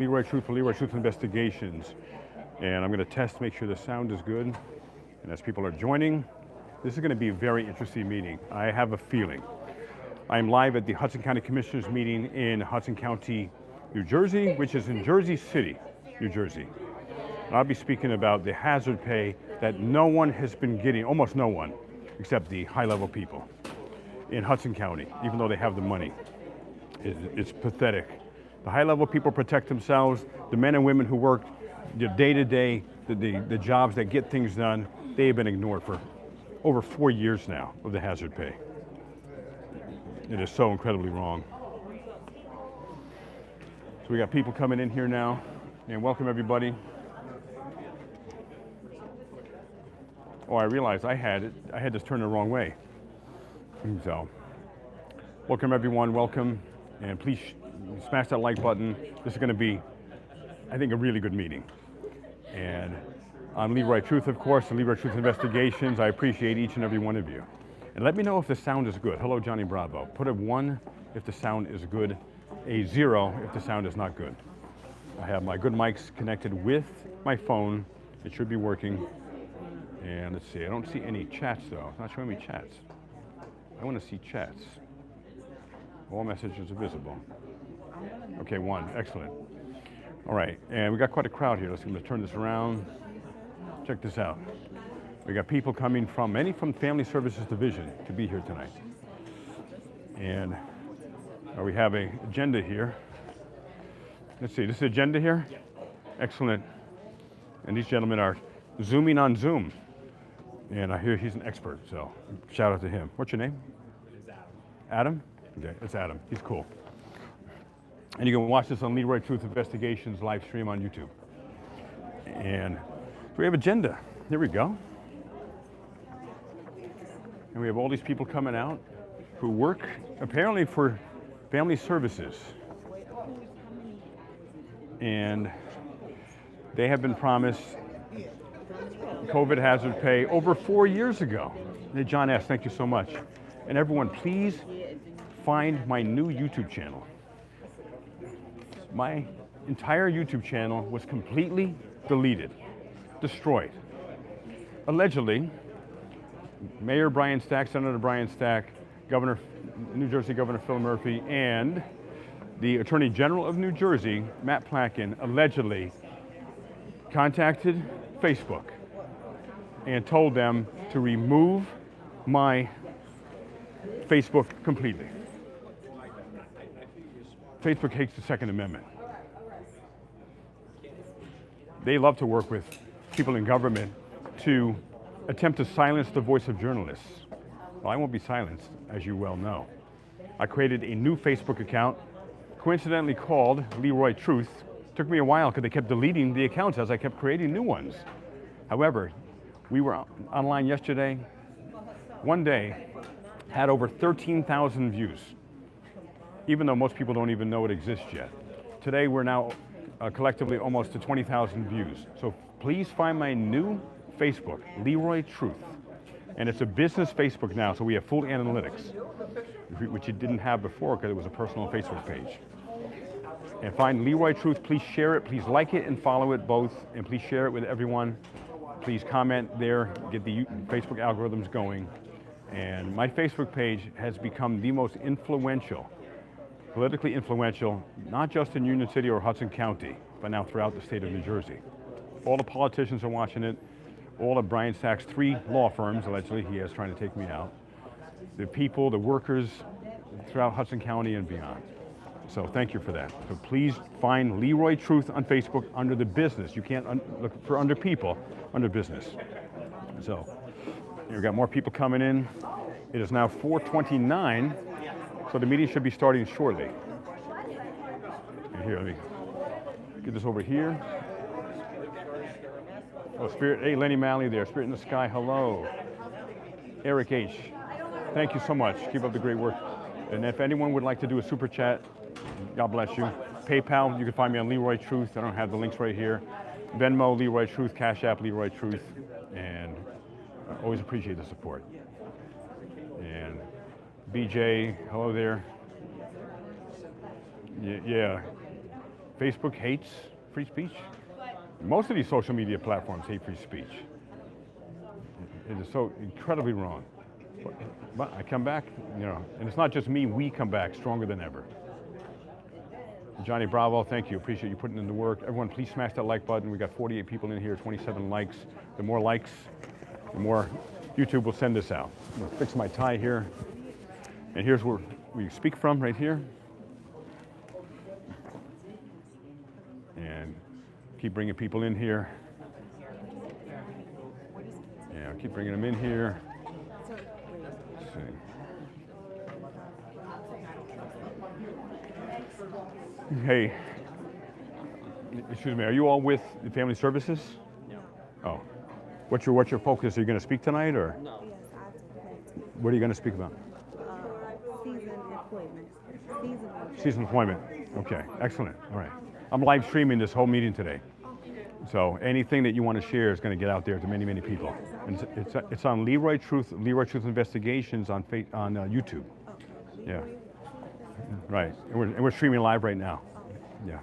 Leroy Truth for Leroy Truth Investigations. And I'm going to test, make sure the sound is good. And as people are joining, this is going to be a very interesting meeting. I have a feeling. I'm live at the Hudson County Commissioners meeting in Hudson County, New Jersey, which is in Jersey City, New Jersey. And I'll be speaking about the hazard pay that no one has been getting, almost no one, except the high-level people in Hudson County, even though they have the money. It's pathetic. The high-level people protect themselves. The men and women who work the day-to-day, the jobs that get things done, they have been ignored for over 4 years now of the hazard pay. It is so incredibly wrong. So we got people coming in here now, and welcome everybody. Oh, I realized I had this turned the wrong way. So, welcome everyone, welcome, and please smash that like button. This is going to be, I think, a really good meeting. And I'm Leroy Truth, of course, and Leroy Truth Investigations. I appreciate each and every one of you. And let me know if the sound is good. Hello, Johnny Bravo. Put a 1 if the sound is good, a 0 if the sound is not good. I have my good mics connected with my phone. It should be working. And let's see, I don't see any chats though. It's not showing me chats. I want to see chats. All messages are visible. Okay, 1, excellent. All right, and we got quite a crowd here. Let's turn this around. Check this out. We got people coming from, many from Family Services Division to be here tonight. And we have an agenda here. Let's see, this is the agenda here? Excellent. And these gentlemen are Zooming on Zoom. And I hear he's an expert, so shout out to him. What's your name? It's Adam. Adam? Okay, it's Adam. He's cool. And you can watch this on Leroy Truth Investigations live stream on YouTube. And so we have agenda. Here we go. And we have all these people coming out who work apparently for Family Services. And they have been promised COVID hazard pay over 4 years ago. Hey, John S., thank you so much. And everyone, please find my new YouTube channel. My entire YouTube channel was completely deleted, destroyed. Allegedly, Mayor Brian Stack, Senator Brian Stack, New Jersey Governor Phil Murphy, and the Attorney General of New Jersey, Matt Plotkin, allegedly contacted Facebook and told them to remove my Facebook completely. Facebook hates the Second Amendment. They love to work with people in government to attempt to silence the voice of journalists. Well, I won't be silenced, as you well know. I created a new Facebook account, coincidentally called Leroy Truth. Took me a while because they kept deleting the accounts as I kept creating new ones. However, we were online yesterday, one day, had over 13,000 views, even though most people don't even know it exists yet. Today we're now collectively almost to 20,000 views. So please find my new Facebook, Leroy Truth. And it's a business Facebook now, so we have full analytics, which you didn't have before because it was a personal Facebook page. And find Leroy Truth, please share it, please like it and follow it both, and please share it with everyone. Please comment there, get the Facebook algorithms going. And my Facebook page has become the most influential, politically influential, not just in Union City or Hudson County, but now throughout the state of New Jersey. All the politicians are watching it, all of Brian Stack's 3 law firms, allegedly he is trying to take me out, the people, the workers throughout Hudson County and beyond. So thank you for that. So please find Leroy Truth on Facebook under the business. You can't look for under people, under business. So we've got more people coming in. It is now 4:29, so the meeting should be starting shortly. And here, let me get this over here. Oh, Spirit, hey, Lenny Malley there, Spirit in the Sky, hello. Eric H., thank you so much. Keep up the great work. And if anyone would like to do a super chat, God bless you. PayPal, you can find me on Leroy Truth. I don't have the links right here. Venmo, Leroy Truth, Cash App, Leroy Truth. And I always appreciate the support. And BJ, hello there. Yeah. Facebook hates free speech. Most of these social media platforms hate free speech. It is so incredibly wrong. But I come back, and it's not just me, we come back stronger than ever. Johnny Bravo, thank you. Appreciate you putting in the work. Everyone, please smash that like button. We got 48 people in here, 27 likes. The more likes, the more YouTube will send this out. I'm gonna fix my tie here. And here's where we speak from, right here. And keep bringing people in here. Yeah, keep bringing them in here. Let's see. Hey, excuse me, are you all with the Family Services? No. Oh. What's your focus? Are you going to speak tonight, or? No. What are you going to speak about? Season employment. Season employment. Okay, excellent. All right. I'm live streaming this whole meeting today. So anything that you want to share is going to get out there to many, many people. And it's on Leroy Truth Investigations on YouTube. Yeah. Right. And we're streaming live right now. Yeah.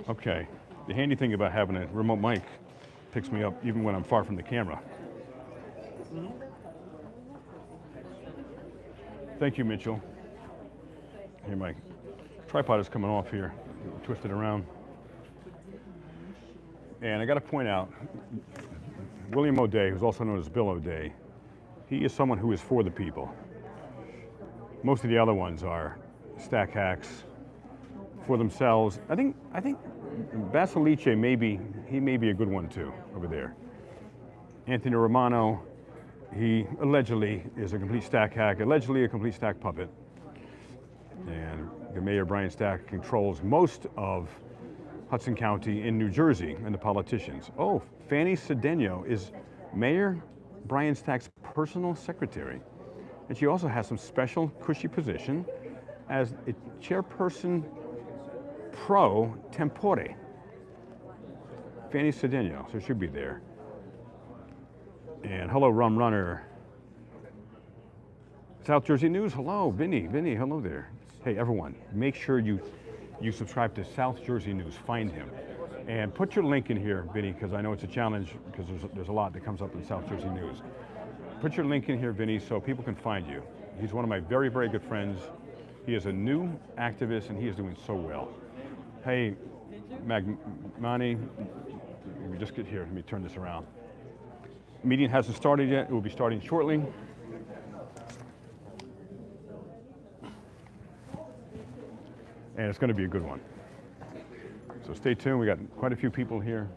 Okay. The handy thing about having a remote mic picks me up even when I'm far from the camera. Thank you, Mitchell. Here, my tripod is coming off here. Twist it around. And I got to point out, William O'Day, who's also known as Bill O'Day, he is someone who is for the people. Most of the other ones are stack hacks for themselves. I think Basilice may be a good one too over there. Anthony Romano, he allegedly is a complete stack hack, allegedly a complete stack puppet. And the Mayor Brian Stack controls most of Hudson County in New Jersey and the politicians. Oh, Fanny Cedeno is Mayor Brian Stack's personal secretary. And she also has some special cushy position as a chairperson pro tempore. Fanny Cedeno, so she'll be there. And hello, Rum Runner. South Jersey News, hello, Vinny, hello there. Hey, everyone, make sure you subscribe to South Jersey News, find him. And put your link in here, Vinny, because I know it's a challenge because there's a lot that comes up in South Jersey News. Put your link in here, Vinny, so people can find you. He's one of my very, very good friends. He is a new activist and he is doing so well. Hey, Magmani, let me just get here, let me turn this around. Meeting hasn't started yet, it will be starting shortly. And it's going to be a good one. So stay tuned, we got quite a few people here.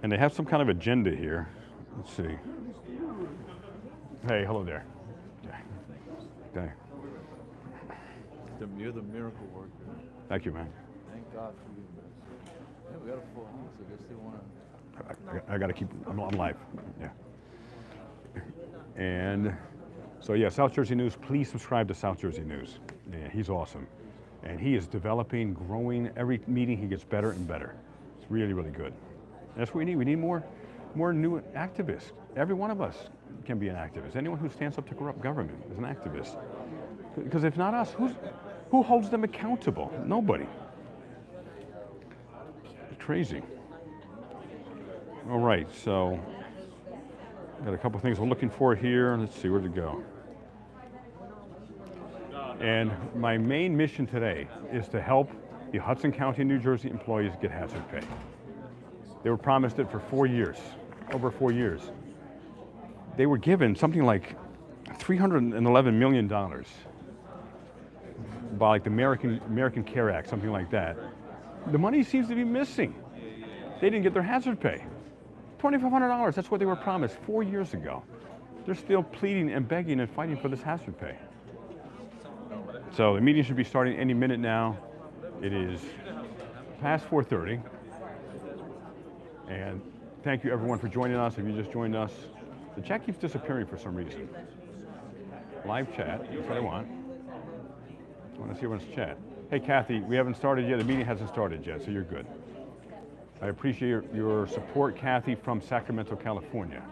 And they have some kind of agenda here. Let's see. Hey, hello there. Okay. You're the miracle worker. Thank you, man. Thank God for you, man. Yeah, we got a full house. I guess they want to. I got to keep, I'm live. Yeah. And so yeah, South Jersey News, please subscribe to South Jersey News. Yeah, he's awesome. And he is developing, growing. Every meeting he gets better and better. It's really, really good. And that's what we need. We need more new activists. Every one of us can be an activist. Anyone who stands up to corrupt government is an activist. Because if not us, who holds them accountable? Nobody. It's crazy. All right, so got a couple things we're looking for here. Let's see, where'd it go? And my main mission today is to help the Hudson County, New Jersey employees get hazard pay. They were promised it for 4 years, over 4 years. They were given something like $311 million by like the American Care Act, something like that. The money seems to be missing. They didn't get their hazard pay. $2,500, that's what they were promised 4 years ago. They're still pleading and begging and fighting for this hazard pay. So the meeting should be starting any minute now. It is past 4:30. And thank you everyone for joining us. If you just joined us, the chat keeps disappearing for some reason. Live chat, that's what I want. I want to see everyone's chat. Hey Kathy, we haven't started yet. The meeting hasn't started yet, so you're good. I appreciate your support, Kathy, from Sacramento, California.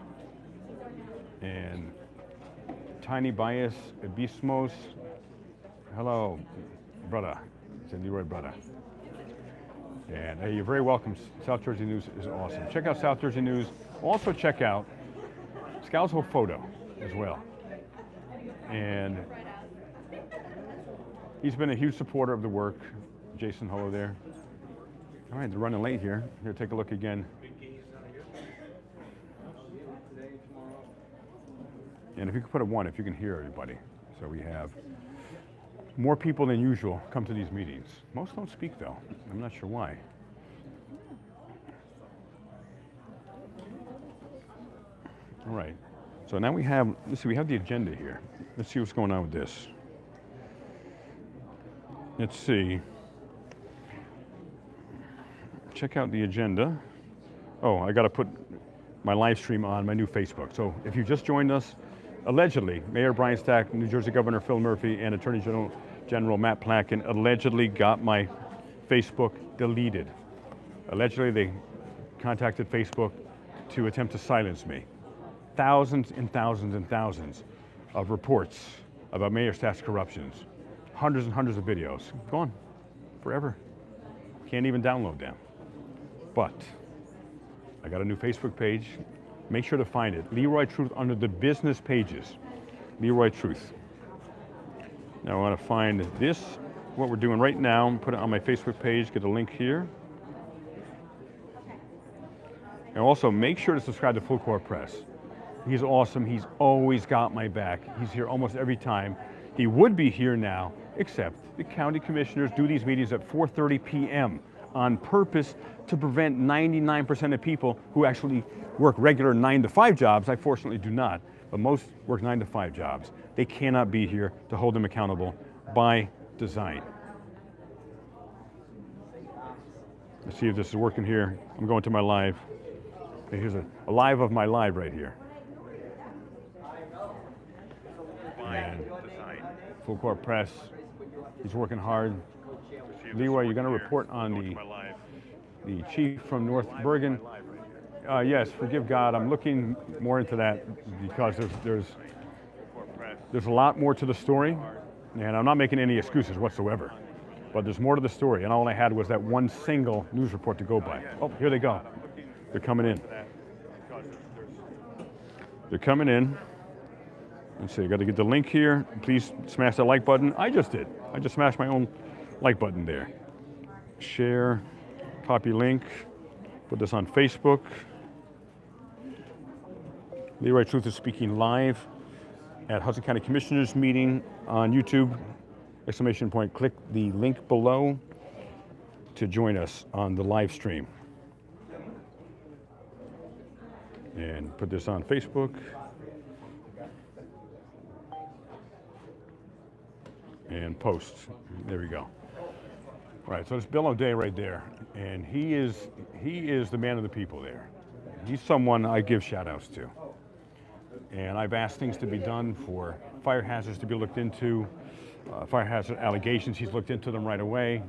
And Tiny Bias, Abismos. Hello, brother. It's a Leroy brother. And hey, you're very welcome. South Jersey News is awesome. Check out South Jersey News. Also check out Scal's whole photo as well. And he's been a huge supporter of the work. Jason, hello there. All right, they're running late here. Here, take a look again. And if you could put a 1, if you can hear everybody. So we have more people than usual come to these meetings. Most don't speak though. I'm not sure why. All right. So now we have, let's see, we have the agenda here. Let's see what's going on with this. Let's see. Check out the agenda. Oh, I got to put my live stream on my new Facebook. So if you just joined us, allegedly, Mayor Brian Stack, New Jersey Governor Phil Murphy, and Attorney General Matt Platkin allegedly got my Facebook deleted. Allegedly, they contacted Facebook to attempt to silence me. Thousands and thousands and thousands of reports about Mayor Stack's corruptions. Hundreds and hundreds of videos. Gone. Forever. Can't even download them. But I got a new Facebook page. Make sure to find it. Leroy Truth under the business pages. Leroy Truth. Now I want to find this, what we're doing right now, put it on my Facebook page, get a link here. And also make sure to subscribe to Full Court Press. He's awesome, he's always got my back. He's here almost every time. He would be here now, except the county commissioners do these meetings at 4:30 p.m. on purpose to prevent 99% of people who actually work regular 9-to-5 jobs. I fortunately do not, but most work 9-to-5 jobs. They cannot be here to hold them accountable by design. Let's see if this is working here. I'm going to my live. Here's a live of my live right here. And Full Court Press, he's working hard. Leroy, you're going to report on the chief from North Bergen. Yes, forgive God. I'm looking more into that because there's a lot more to the story, and I'm not making any excuses whatsoever. But there's more to the story, and all I had was that one single news report to go by. Oh, here they go. They're coming in. They're coming in. Let's see, I got to get the link here. Please smash that like button. I just did. I just smashed my own like button there. Share, copy link, put this on Facebook. Leroy Truth is speaking live at Hudson County Commissioners meeting on YouTube. Exclamation point, click the link below to join us on the live stream. And put this on Facebook. And post. There we go. All right, so it's Bill O'Day right there, and he is the man of the people there. He's someone I give shout outs to. And I've asked things to be done for fire hazards to be looked into, fire hazard allegations, he's looked into them right away.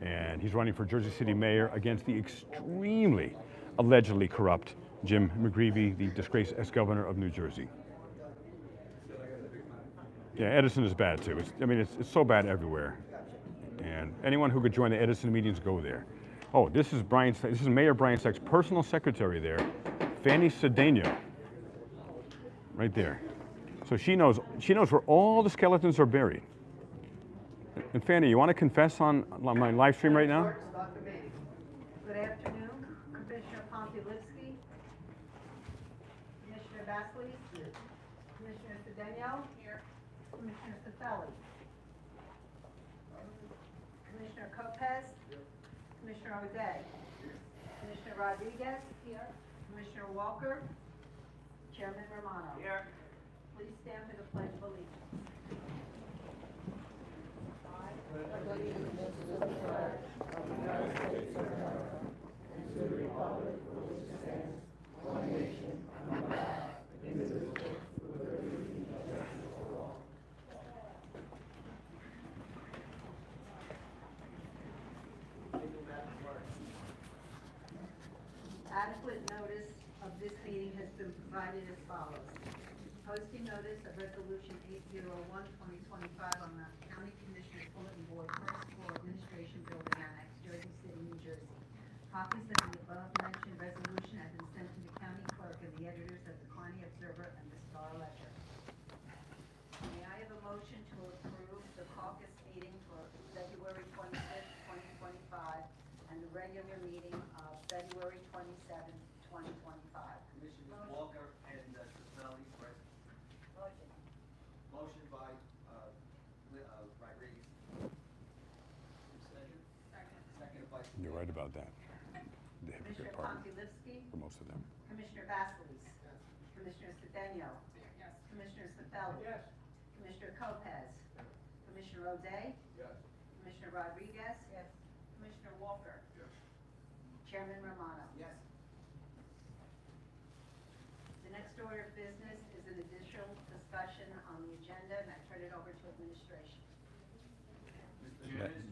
And he's running for Jersey City mayor against the extremely, allegedly corrupt Jim McGreevey, the disgraced ex-governor of New Jersey. Yeah, Edison is bad too. It's so bad everywhere. And anyone who could join the Edison meetings, go there. Oh, this is Mayor Brian Stack's personal secretary there, Fanny Cedeno. Right there. So she knows where all the skeletons are buried. And Fanny, you want to confess on my live stream right now? Good afternoon, Commissioner Pontilivski, Commissioner Basley, Commissioner Cedeno, Commissioner Cifelli, Commissioner Lopez, Commissioner O'Day, Commissioner Rodriguez, Commissioner Walker, Chairman Romano. Here. Please stand for the Pledge of Allegiance. Adequate notice of this meeting has been provided as follows. Posting notice of Resolution 801, 2025 on the County Commissioners Bulletin Board, First Floor Administration Building Annex, Jersey City, New Jersey. Copies of the above-mentioned resolution have been sent to the county clerk and the editors of the Kearney Observer and the Star Ledger. May I have a motion to approve the caucus meeting for February 25th, 2025, and the regular meeting of February 27th, 2025? Commissioners Walker and Sismelli, present. Motion by Rodriguez. Second by. You're right about that. The Commissioner hypocrite part Pontilivski, for most of them. Commissioner Basleys, Commissioner Cedeno, Commissioner Sabelli, Commissioner Lopez, Commissioner O'Day, Commissioner Rodriguez, Commissioner Walker, Chairman Romano. Yes. The next order of business is an additional discussion on the agenda, and I turn it over to administration.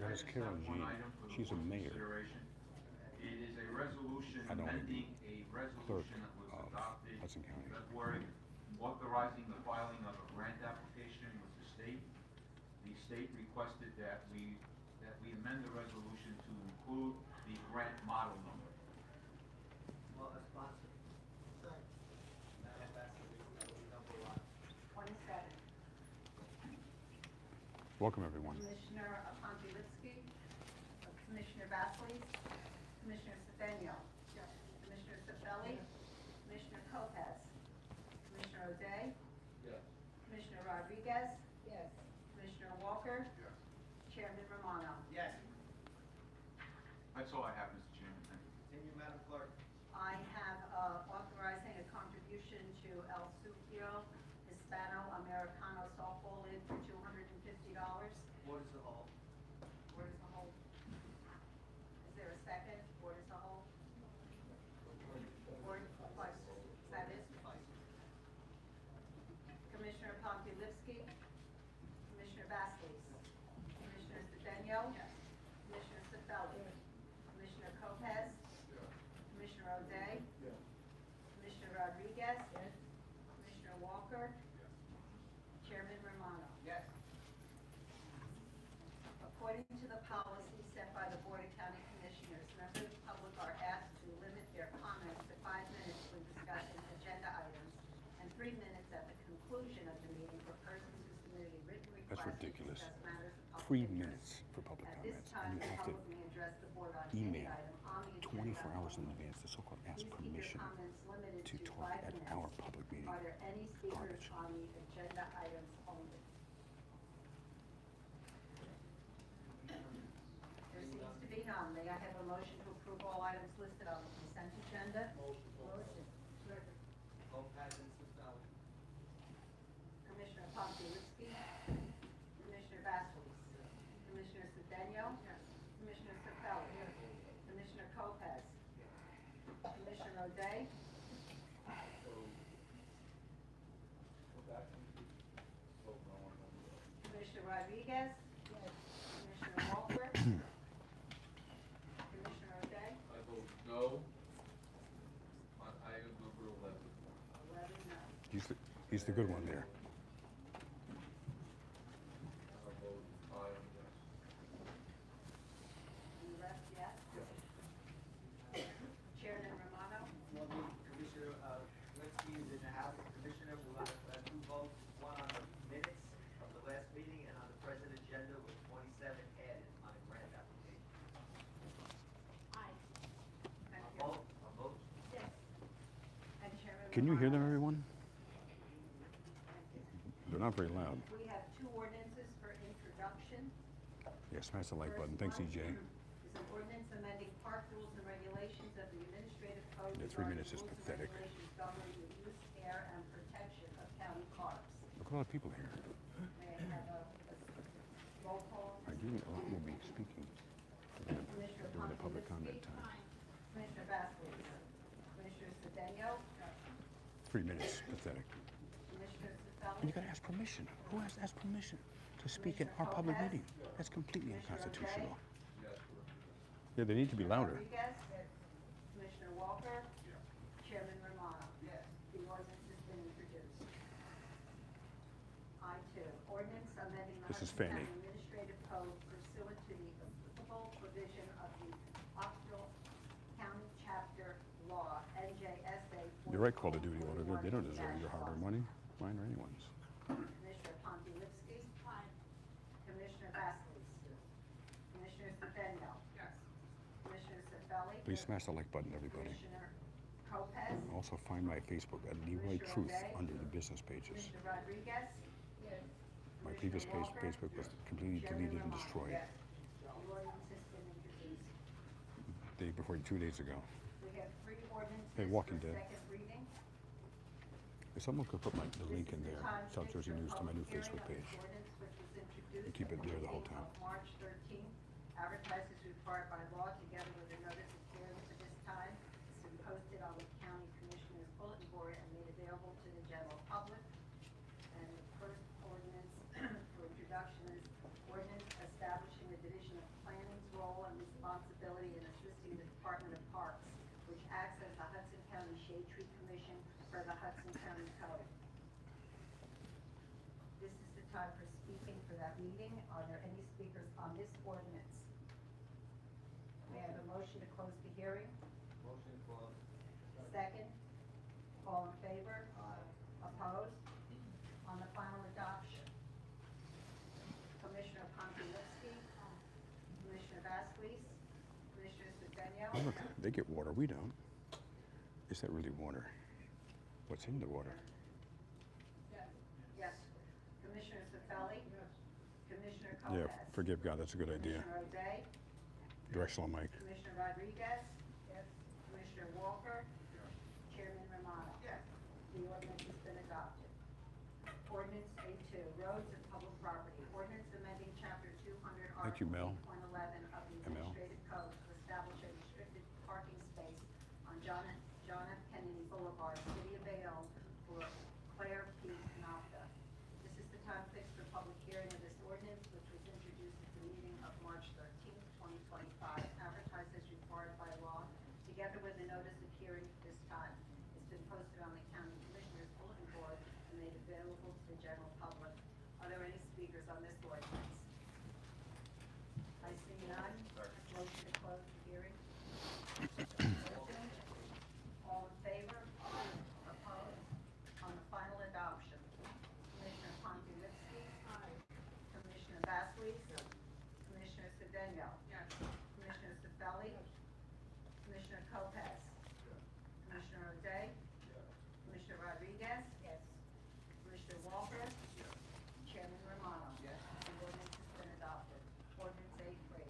That is Carol Jean. She's a mayor. It is a resolution I don't wanna be amending a clerk resolution that was of adopted Hudson County. in February, authorizing the filing of a grant application with the state. The state requested that we amend the resolution to include the grant model number. Well, a sponsor. Madam number one. 27. Welcome, everyone. Commissioner Pontilivski, Commissioner Basleys, Commissioner Cedeno, Commissioner Sabelli, Commissioner Lopez, Commissioner O'Day, Commissioner Rodriguez, Commissioner Walker, Chairman Romano. Yes. That's all I have, Mr. Chairman. Thank you. Continue, Madam Clerk. I have authorizing a contribution to El Sucio Hispano Americano Softball League for $250. What is the whole? Board as a whole. Is there a second? Board as a whole? Board, vice, that is? Commissioner Pontilivski, Commissioner Basleys, Commissioner Cedeno, Commissioner Sabelli, Commissioner Lopez, Commissioner O'Day, Commissioner Rodriguez, Commissioner Walker, Chairman Romano. Yes. According to the policy set by the Board of County Commissioners, members of the public are asked to limit their comments to 5 minutes when discussing agenda items and 3 minutes at the conclusion of the meeting for persons who submitted a written That's request to ridiculous. discuss matters of public 3 interest. minutes for public At this comments. time, And you the have to public may address the board on any email item on the agenda 24 hours in only. advance to so-called ask Please keep your permission comments limited to talk 5 at minutes. our public meeting. Are there any speakers Garbage. on the agenda items only? There seems to be none. May I have a motion to approve all items listed on the consent agenda? Motion. Lopez and Sismelli. Commissioner Pontilivski, Commissioner Basleys, Commissioner Cedeno, Commissioner Sabelli, Commissioner Lopez, Commissioner O'Day, Commissioner Rodriguez, Commissioner Walker, Commissioner O'Day, I vote no on item number 11. 11 no. He's the good one there. I vote aye on yes. And the rest, yes? Chairman Romano? Commissioner Linsky is in the House. Commissioner, we'll have 2 votes, one on the minutes of the last meeting and on the present agenda with 27 added on a grant application. Thank A you. vote, a vote. Yes. And Chairman Can you hear them, Romano? everyone? Thank you. They're not very loud. We have 2 ordinances for introduction. Yeah, smash the like button. Thanks, First EJ. one is an ordinance amending park rules and regulations of the administrative code. Yeah, 3 regarding minutes is rules and pathetic. regulations governing the use, care, and protection of county parks. Look at all the people here. May I have a roll call? Ideally, a lot will be speaking Commissioner during the public comment Pontilivski. time. Commissioner Basleys. Commissioner Cedeno. 3 minutes, pathetic. Commissioner And you Sabelli. gotta ask permission. Who has to ask permission to speak in our public meeting? That's completely unconstitutional. Yes, sir. Yeah, they need to be louder. Rodriguez. Commissioner Walker. Chairman Romano. Yes. The ordinance has been introduced. This is Hudson Fanny. County Administrative Code pursuant to the applicable provision of the Oxford County Chapter Law, NJSA. You're right, Call of Duty auditor. They don't deserve your hard-earned money. Mine or anyone's. Commissioner Pontilivski. Commissioner Vasquez. Commissioner Cedeno. Commissioner Cervelli. Please smash the like button, everybody. Commissioner Lopez. Also find my Facebook at Leroy Truth under the business pages. Commissioner Rodriguez. My previous page, Facebook was completely deleted and destroyed. The ordinance has been introduced. Day before, 2 days ago. We have three ordinances Hey, Walking for Dead. second reading. If someone could put the link in there, South Jersey News, to my new Facebook page. And keep it there the whole time. March 13th, advertised as required by law, together with a notice of hearing for this time. It's been posted on the county commissioner's bulletin board and made available to the general public. And the first ordinance for introduction is ordinance establishing the Division of Planning's role and responsibility in assisting the Department of Parks, which acts as the Hudson County Shade Tree Commission for the Hudson County Code. This is the time for speaking for that meeting. Are there any speakers on this ordinance? May I have a motion to close the hearing? Motion closed. Second? All in favor? Opposed? On the final adoption? Commissioner Pontilivski? Commissioner Vasquez? Commissioner Cedeno? Oh, look, they get water, we don't. Is that really water? What's in the water? Yes. Commissioner Cervelli? Commissioner Yeah, Lopez? forgive God, that's a good idea. Commissioner O'Day? Directional mic. Commissioner Rodriguez? Yes. Commissioner Walker? Chairman Romano? Yes. The ordinance has been adopted. Ordinance A2, roads and public property. Ordinance amending chapter 200, Thank you, Mel. Article 8.11 of the Mel. Administrative Code to establish a restricted parking space on John F. Kennedy Boulevard, City of Bayonne, for Claire P. Nafta. This is the time fixed for public hearing of this ordinance, which was introduced at the meeting of March 13th, 2025, advertised as required by law, together with a notice of hearing for this time. It's been posted on the county commissioner's bulletin board and made available to the general public. Are there any speakers on this ordinance? I see none. Motion to close the hearing. All in favor? Opposed? On the final adoption, Commissioner Pontilivski. Commissioner Vasquez. Commissioner Cedeno. Commissioner Cervelli. Commissioner Lopez. Commissioner O'Day. Commissioner Rodriguez. Commissioner Walker. Chairman Romano. The ordinance has been adopted. Ordinance A3.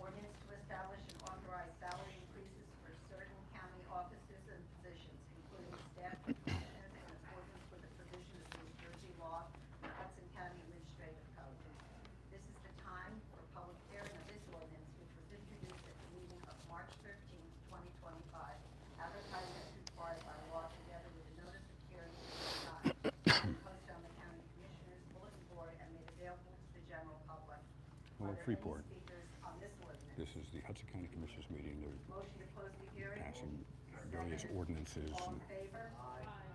Ordinance to establish and authorize salary increases for certain county officers and positions, including staff commissioners, in accordance with the provisions of New Jersey law and Hudson County Administrative Code. This is the time for public hearing of this ordinance, which was introduced at the meeting of March 13th, 2025, advertised as required by law, together with a notice of hearing for this time. Posted on the county commissioner's bulletin board and made available to the general public. Hello, Are there Freeport. any speakers on this ordinance? This is the Hudson County Commissioners meeting. They're Motion to close the hearing. passing various ordinances All and in favor?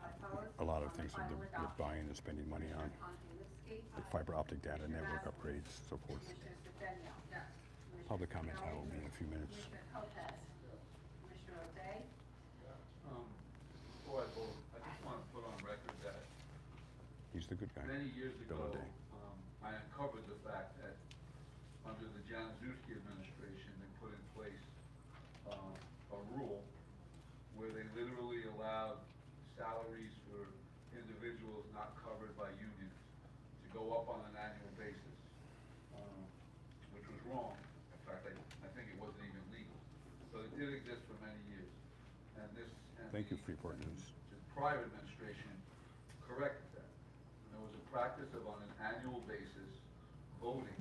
Opposed? a lot of On the things that final they're adoption. buying and spending money on. Pontilivski. Fiber optic data network upgrades, so forth. Commissioner Cedeno. Commissioner Public comment time will Cervelli. be in a few minutes. Commissioner Lopez. Commissioner O'Day. Before I vote, I just want to put on record that He's the good guy. many years Bill ago, O'Day. I uncovered the fact that under the Januszewski administration, they put in place a rule where they literally allowed salaries for individuals not covered by unions to go up on an annual basis, which was wrong. In fact, I think it wasn't even legal. So it did exist for many years. And this. And Thank you, the- Freeport News. The prior administration corrected that. And there was a practice of on an annual basis voting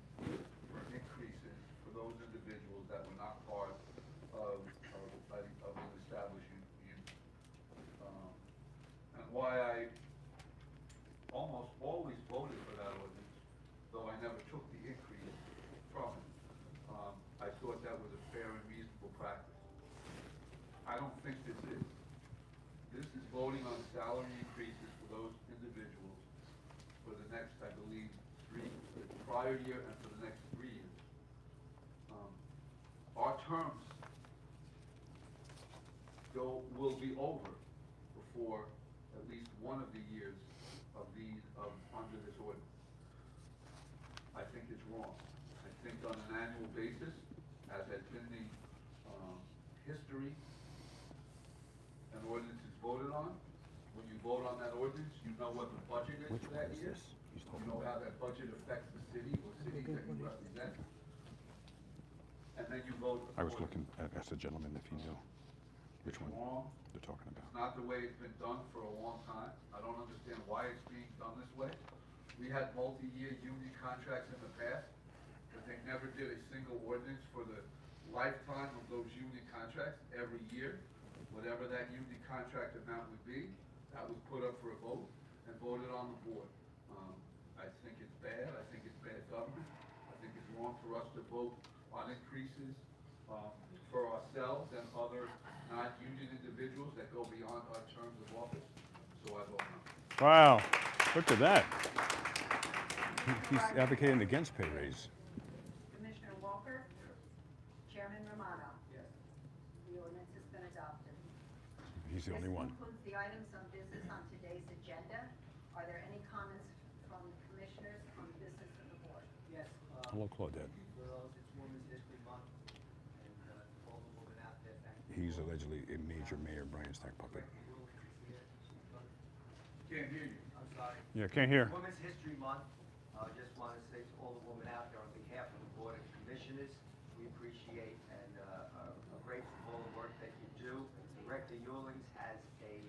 for increases for those individuals that were not part of an established union. And why I almost always voted for that ordinance, though I never took the increase from it. I thought that was a fair and reasonable practice. I don't think this is. This is voting on salary increases for those individuals for the next, I believe, 3 to prior year and for the next 3 years. Our terms will be over before at least one of the years under this ordinance. I think it's wrong. I think on an annual basis, as has been the history, an ordinance is voted on. When you vote on that ordinance, you know what the budget is for that year. You know how that budget affects the city or cities that you represent. And then you vote. I was looking at ask the gentleman if he knew which It's one wrong. they're talking about. It's not the way it's been done for a long time. I don't understand why it's being done this way. We had multi-year union contracts in the past, but they never did a single ordinance for the lifetime of those union contracts. Every year, whatever that union contract amount would be, that was put up for a vote and voted on the board. I think it's bad. I think it's bad government. I think it's wrong for us to vote on increases for ourselves and other non-union individuals that go beyond our terms of office. So I vote no. Wow, look at that. He's advocating against pay raise. Commissioner Walker? Chairman Romano? Yes. The ordinance has been adopted. He's the only one. This concludes the items on business on today's agenda. Are there any comments from the commissioners on the business of the board? Yes. Hello, Claudette. For those, it's Women's History Month, and all the women out there, thank you. He's allegedly a major Mayor Brian Stack puppet. Can't hear you. I'm sorry. Yeah, can't hear. Women's History Month, just want to say to all the women out there on behalf of the Board of Commissioners, we appreciate and are grateful for all the work that you do. Director Ewlings has a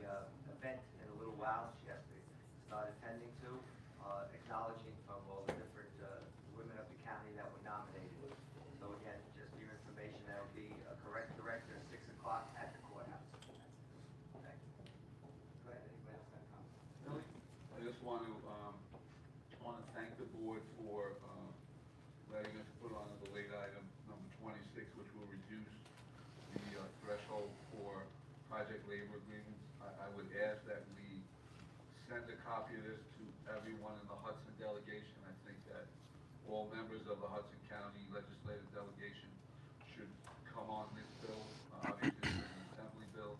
event in a little while she has to start attending to, acknowledging from all the different women of the county that were nominated. So again, just for your information, that will be a correct director at 6 o'clock at the courthouse. Thank you. Go ahead, anybody else have comments? I just want to thank the board for letting us put on the late item number 26, which will reduce the threshold for project labor agreements. I would ask that we send a copy of this to everyone in the Hudson delegation. I think that all members of the Hudson County legislative delegation should come on this bill. Obviously, it's an assembly bill.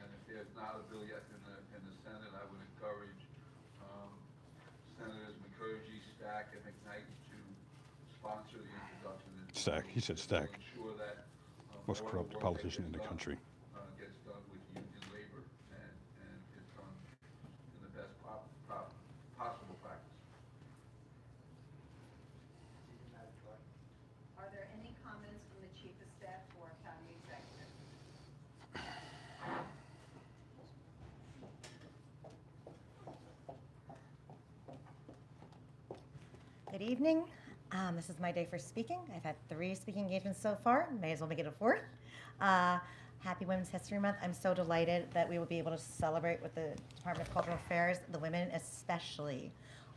And if there's not a bill yet in the Senate, I would encourage Senators McCurgy, Stack, and McKnight to sponsor the introduction. Stack. He said Stack. Ensure that Most more corrupt of the work politician that in the gets country. gets done with union labor and is done in the best possible practice. Are there any comments from the chief of staff or county executive? Good evening. This is my day for speaking. I've had 3 speaking engagements so far. May as well make it a 4th. Happy Women's History Month. I'm so delighted that we will be able to celebrate with the Department of Cultural Affairs, the women especially.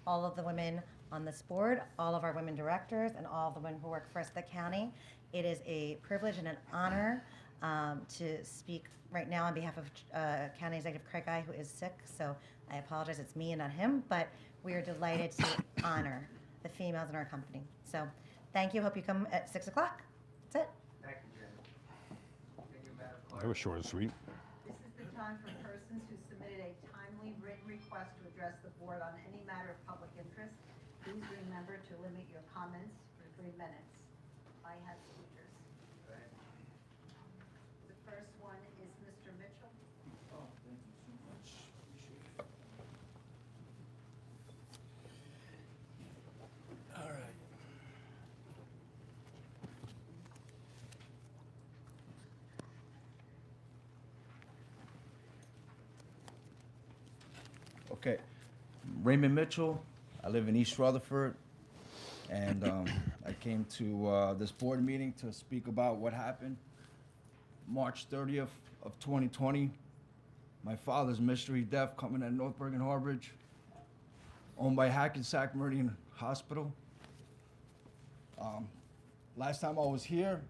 All of the women on this board, all of our women directors, and all of the women who work for us at the county. It is a privilege and an honor to speak right now on behalf of County Executive Craig Guy, who is sick. So I apologize, it's me and not him, but we are delighted to honor the females in our company. So thank you. Hope you come at 6 o'clock. That's it. Thank you, Jen. Thank you, Madam Clerk. That was short and sweet. This is the time for persons who submitted a timely written request to address the board on any matter of public interest. Please remember to limit your comments for 3 minutes. I have speakers. Go ahead. The first one is Mr. Mitchell. Oh, thank you so much. Appreciate it. All right. Okay, Raymond Mitchell. I live in East Rutherford, and I came to this board meeting to speak about what happened March 30th of 2020. My father's mystery death coming at North Bergen Harborage, owned by Hackensack Meridian Hospital. Last time I was here,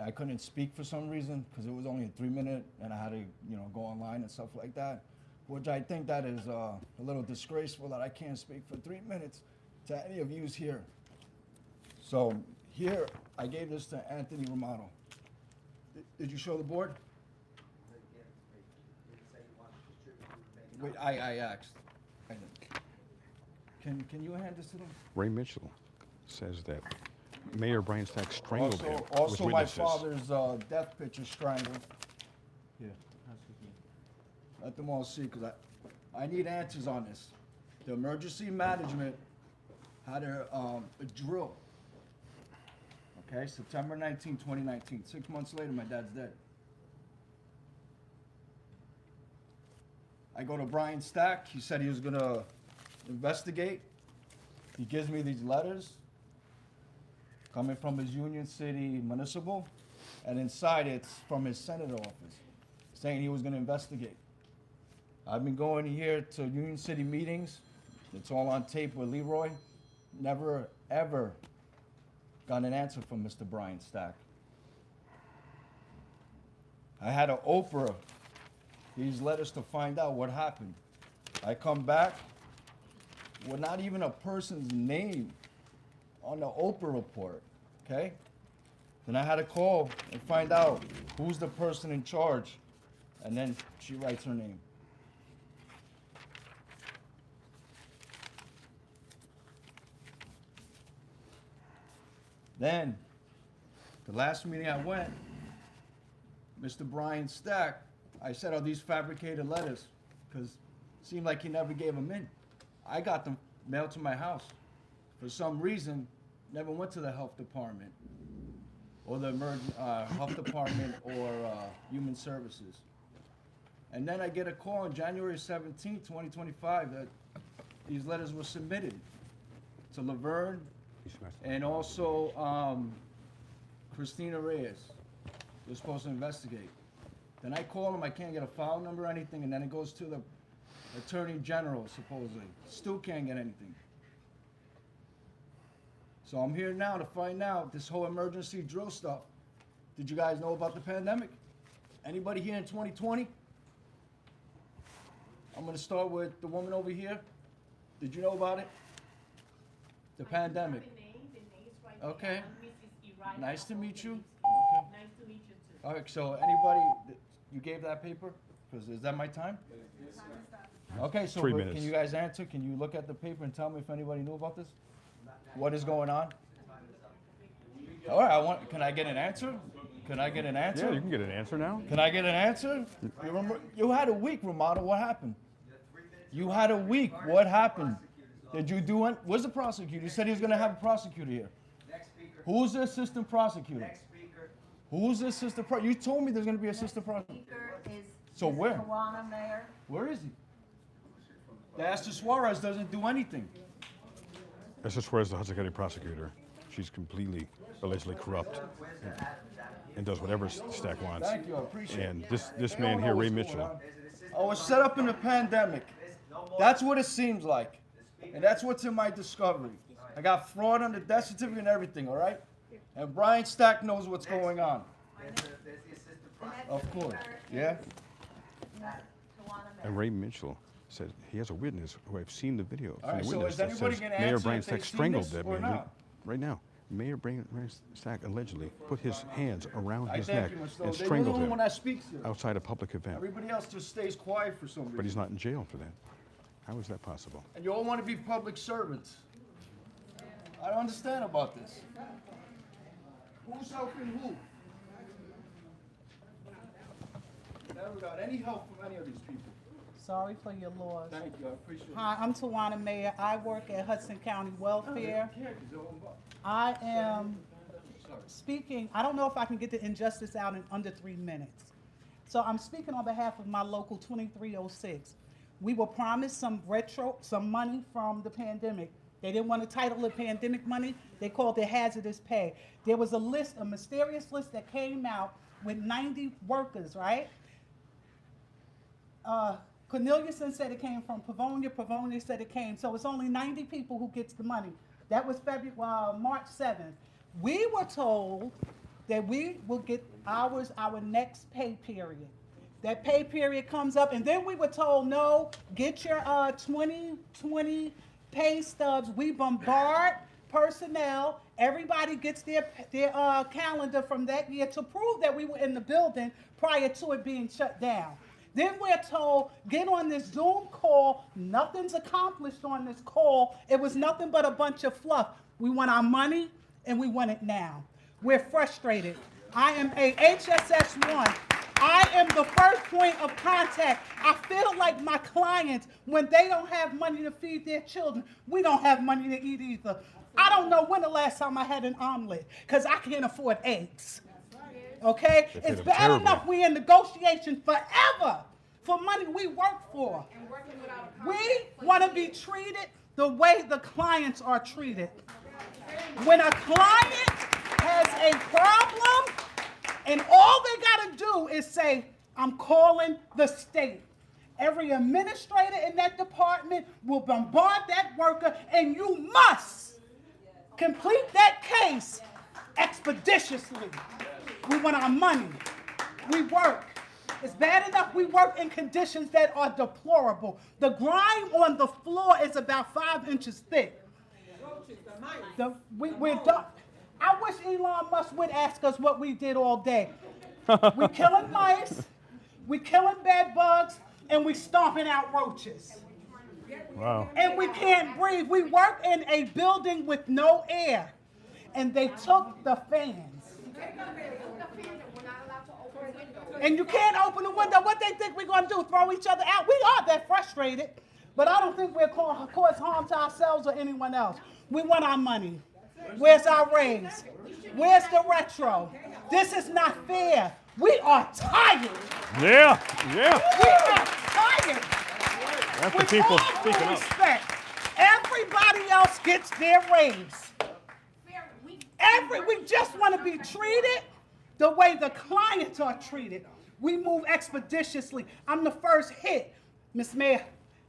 I couldn't speak for some reason because it was only a 3-minute, and I had to, go online and stuff like that, which I think that is a little disgraceful that I can't speak for 3 minutes to any of yous here. So here, I gave this to Anthony Romano. Did you show the board? Wait, I asked. I didn't. Can you hand this to them? Ray Mitchell says that Mayor Brian Stack strangled him with Also, my witnesses. father's death picture strangled. Here, let them all see, because I need answers on this. The emergency management had a drill. Okay, September 19, 2019. 6 months later, my dad's dead. I go to Brian Stack. He said he was gonna investigate. He gives me these letters coming from his Union City Municipal, and inside it's from his Senate office, saying he was gonna investigate. I've been going here to Union City meetings. It's all on tape with Leroy. Never, ever got an answer from Mr. Brian Stack. I had to Oprah these letters to find out what happened. I come back with not even a person's name on the Oprah report, okay? Then I had to call and find out who's the person in charge, and then she writes her name. Then, the last meeting I went, Mr. Brian Stack, I said, are these fabricated letters? Because it seemed like he never gave them in. I got them mailed to my house. For some reason, never went to the health department or the health department or human services. And then I get a call on January 17, 2025 that these letters were submitted to Laverne and also Christina Reyes. They're supposed to investigate. Then I call them, I can't get a file number or anything, and then it goes to the Attorney General, supposedly. Still can't get anything. So I'm here now to find out this whole emergency drill stuff. Did you guys know about the pandemic? Anybody here in 2020? I'm gonna start with the woman over here. Did you know about it? The pandemic. Okay. Nice to meet you. Okay. Nice to meet you too. All right, so anybody, you gave that paper? Because is that my time? Okay, so 3 can minutes. you guys answer? Can you look at the paper and tell me if anybody knew about this? What is going on? All right, can I get an answer? Can I get an answer? Yeah, you can get an answer now. Can I get an answer? You had a week, Ramada. What happened? You had a week. What happened? Did you do it? Where's the prosecutor? You said he was going to have a prosecutor here. Next speaker. Who's the assistant prosecutor? Next speaker. Who's the assistant prosecutor? You told me there's going to be assistant prosecutor. Speaker is So Ms. where? Tawana, Mayor. Where is he? The Esther Suarez doesn't do anything. Esther Suarez, the Hudson County prosecutor. She's completely, allegedly corrupt and does whatever Stack wants. Thank you, I appreciate it. And this They man don't know here, Ray what's going Mitchell, on. I was set up in a pandemic. That's what it seems like. And that's what's in my discovery. I got fraud on the death certificate and everything, all right? And Brian Stack knows what's going on. There's the assistant prosecutor. Of course. Yeah? Tawana, and Mayor. Ray Mitchell said he has a witness who I've seen the video All from right, the so witness is that anybody says gonna Mayor answer Brian if they Stack see strangled this that or man not? right now. Mayor Brian Stack allegedly put his hands around I his thank neck you, Mr. and You're the strangled only him one that speaks here. outside a public event. Everybody else just stays quiet for some reason. But he's not in jail for that. How is that possible? And you all want to be public servants. I don't understand about this. Who's helping who? Never got any help from any of these people. Sorry for your loss. Thank you, I appreciate it. Hi, I'm Tawana Mayer. I work at Hudson County Welfare. Yeah, 'cause they're all about- I am speaking, I don't know if I can get the injustice out in under 3 minutes. So I'm speaking on behalf of my local 2306. We were promised some money from the pandemic. They didn't want to title it pandemic money. They called it hazardous pay. There was a list, a mysterious list that came out with 90 workers, right? Corneliuson said it came from Pavonia. Pavonia said it came. So it's only 90 people who gets the money. That was March 7th. We were told that we will get our next pay period. That pay period comes up, and then we were told, no, get your 2020 pay stubs. We bombard personnel. Everybody gets their calendar from that year to prove that we were in the building prior to it being shut down. Then we're told, get on this Zoom call. Nothing's accomplished on this call. It was nothing but a bunch of fluff. We want our money, and we want it now. We're frustrated. I am a HSS1. I am the first point of contact. I feel like my clients, when they don't have money to feed their children, we don't have money to eat either. I don't know when the last time I had an omelet, because I can't afford eggs. Okay? It's bad enough we in negotiation forever for money we work for. We want to be treated the way the clients are treated. When a client has a problem, and all they got to do is say, I'm calling the state. Every administrator in that department will bombard that worker, and you must complete that case expeditiously. We want our money. We work. It's bad enough we work in conditions that are deplorable. The grime on the floor is about 5 inches thick. We're done. I wish Elon Musk would ask us what we did all day. We killing mice, we killing bed bugs, and we stomping out roaches. Wow. And we can't breathe. We work in a building with no air, and they took the fans. And you can't open the window. What they think we're going to do, throw each other out? We are that frustrated, but I don't think we're cause harm to ourselves or anyone else. We want our money. Where's our raise? Where's the retro? This is not fair. We are tired. Yeah, yeah. We are tired. That's the With people all speaking due up. respect, everybody else gets their raise. We just want to be treated the way the clients are treated. We move expeditiously. I'm the first hit. Miss Mayor,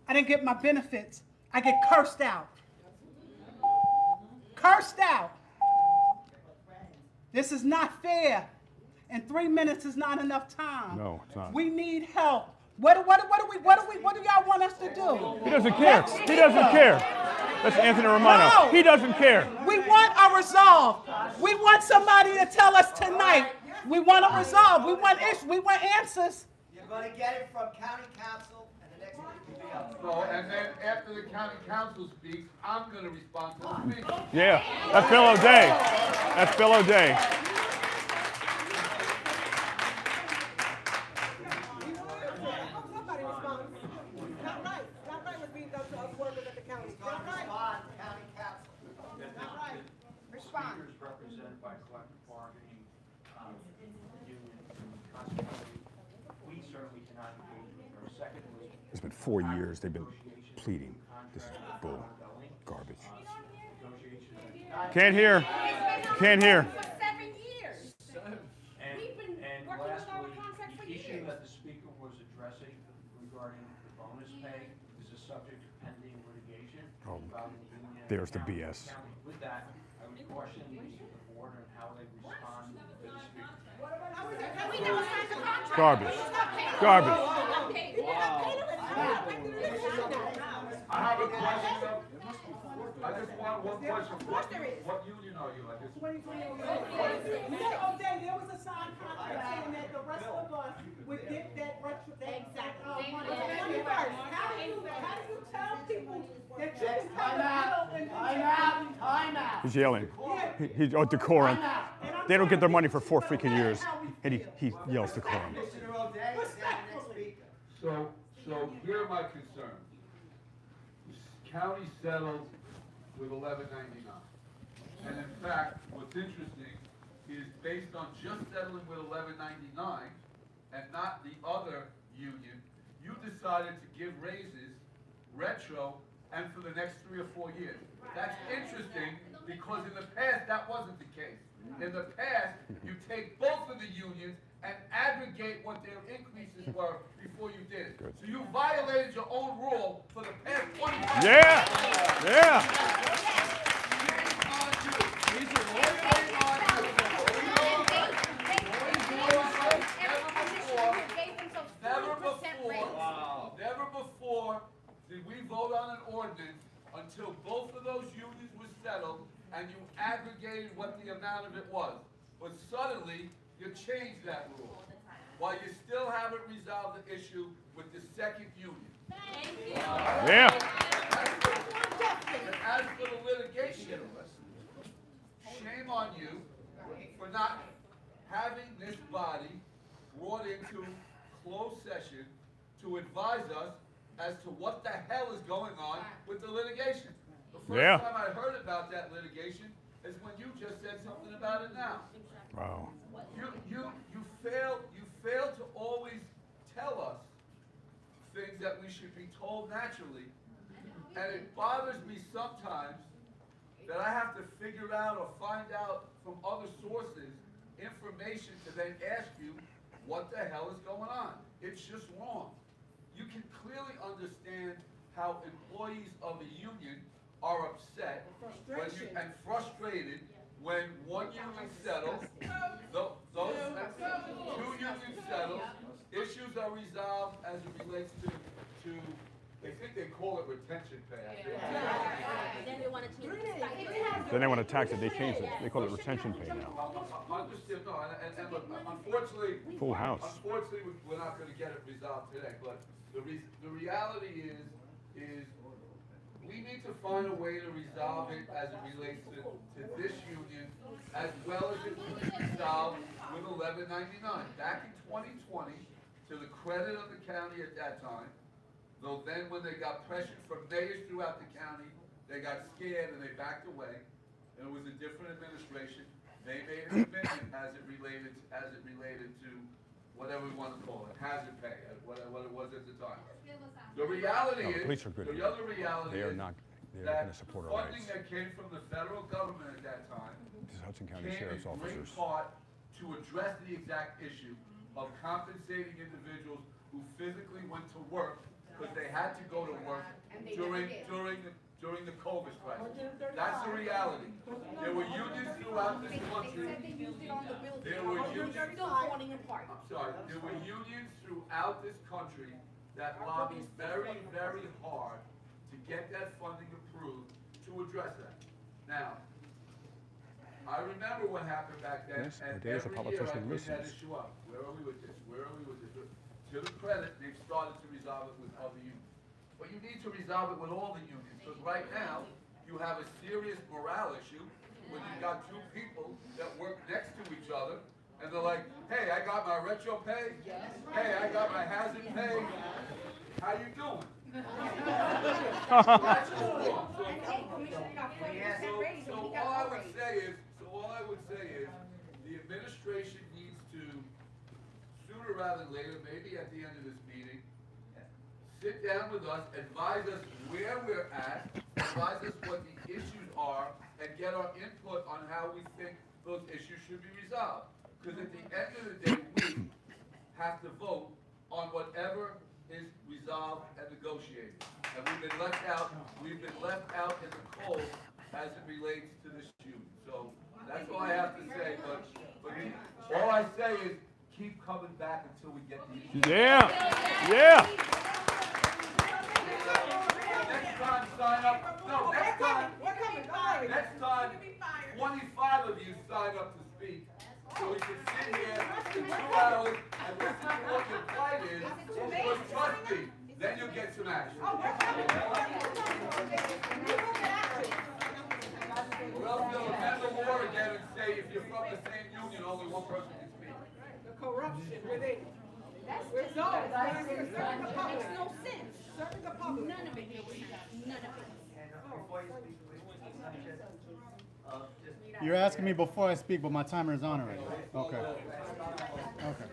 I didn't get my benefits. I get cursed out. Cursed out. This is not fair. And 3 minutes is not enough time. No, it's not. We need help. What do y'all want us to do? He doesn't care. He doesn't care. That's Anthony Romano. No. He doesn't care. We want a resolve. We want somebody to tell us tonight. We want a resolve. We want answers. You're gonna get it from county council, and the next meeting will be up. So, and then after the county council speaks, I'm gonna respond to the speaker. Yeah, that's Bill O'Day. That's Bill O'Day. Somebody respond. Not right. Not right what's being done to us workers at the county. He's gonna Not right. respond, county council. Not right. Respond. Speakers represented by collective bargaining, union, and consequently, we certainly cannot engage with her. Secondly, It's been 4 years they've been pleading. This is bull garbage. Can't hear. Can't hear. For 7 years. And, We've been and working with our lastly, contract for the issue years. that the speaker was addressing regarding the bonus pay is a subject of pending litigation Oh, involving the union. and there's the county. BS. With that, I would caution the board on how they respond to the speaker. We never signed the contract. Garbage. Okay. Garbage. Okay. I have a question though. I just want one question. What union are you? I just. 2308. Mr. O'Day, there was a signed contract saying that the rest of us would get that money. Let me first. How do you tell people that you can pay the bill and Time out. He's yelling. He's decorum. They don't get their money for 4 freaking years, and he yells decorum. Commissioner O'Day, and then the next speaker. So here are my concerns. County settled with $11.99. And in fact, what's interesting is based on just settling with $11.99 and not the other union, you decided to give raises retro and for the next 3 or 4 years. That's interesting because in the past that wasn't the case. In the past, you take both of the unions and aggregate what their increases were before you did it. So you violated your own rule for the past 25 years. Yeah. Yeah. Shame on you. These are lawyers on you. Never before did we vote on an ordinance until and you aggregated what the amount of it was. But suddenly, you changed that rule, while you still haven't resolved the issue with the second union. Yeah. And as for the litigation, shame on you for not having this body brought into closed session to advise us as to what the hell is going on with the litigation. The Yeah. first time I heard about that litigation is when you just said something about it now. Wow. You fail to always tell us things that we should be told naturally. And it bothers me sometimes that I have to figure out or find out from other sources information to then ask you what the hell is going on. It's just wrong. You can clearly understand how employees of a union are upset and frustrated when one union settles, those two unions settle, issues are resolved as it relates to they think they call it retention pay. Then they want to change it. Then they want to tax it. They changed it. They call it retention pay now. Understood, no, and look, unfortunately, Full house. Unfortunately, we're not gonna get it resolved today, but the reality is we need to find a way to resolve it as it relates to this union, as well as it was resolved with 1199. Back in 2020, to the credit of the county at that time, though then when they got pressured from mayors throughout the county, they got scared and they backed away, and it was a different administration. They made a commitment as it related to whatever we want to call it, hazard pay, what it was at the time. The reality No, the is, police are good. the other reality They are is not. They are going that to support our funding rights. that came from the federal government at that time This is Hudson County came Sheriff's in great officers. part to address the exact issue of compensating individuals who physically went to work because they had to go to work during the COVID crisis. That's the reality. There were unions throughout this country. There were unions. I'm sorry. There were unions throughout this country that lobbied very, very hard to get that funding approved to address that. Now, I remember what happened back then, Yes, and the day is a every year I politician bring that listens. issue up. Where are we with this? Where are we with this? To the credit, they've started to resolve it with other unions. But you need to resolve it with all the unions, because right now, you have a serious morale issue when you've got two people that work next to each other, and they're like, hey, I got my retro pay. Hey, I got my hazard pay. How you doing? That's just wrong. So all I would say is, the administration needs to, sooner rather than later, maybe at the end of this meeting, sit down with us, advise us where we're at, advise us what the issues are, and get our input on how we think those issues should be resolved. Because at the end of the day, we have to vote on whatever is resolved and negotiated. And we've been left out in the cold as it relates to this union. So that's all I have to say, but all I say is keep coming back until we get the issue. Yeah. Yeah. Next time, sign up. No, next time, We're coming, don't worry. next time, 25 of you sign up to speak. So we can sit here for 2 hours and listen to what your plight is. Because trust me, then you'll get some action. Or else they'll amend the law again and say if you're from the same union, only one person can speak. The corruption within. That's We're just, no, that we're serving the public. makes no sense. Serving the public. None of it makes sense, none of it. And before you speak, Mr. Sanchez, just You're asking me before I speak, but my timer is on already. Okay. Okay.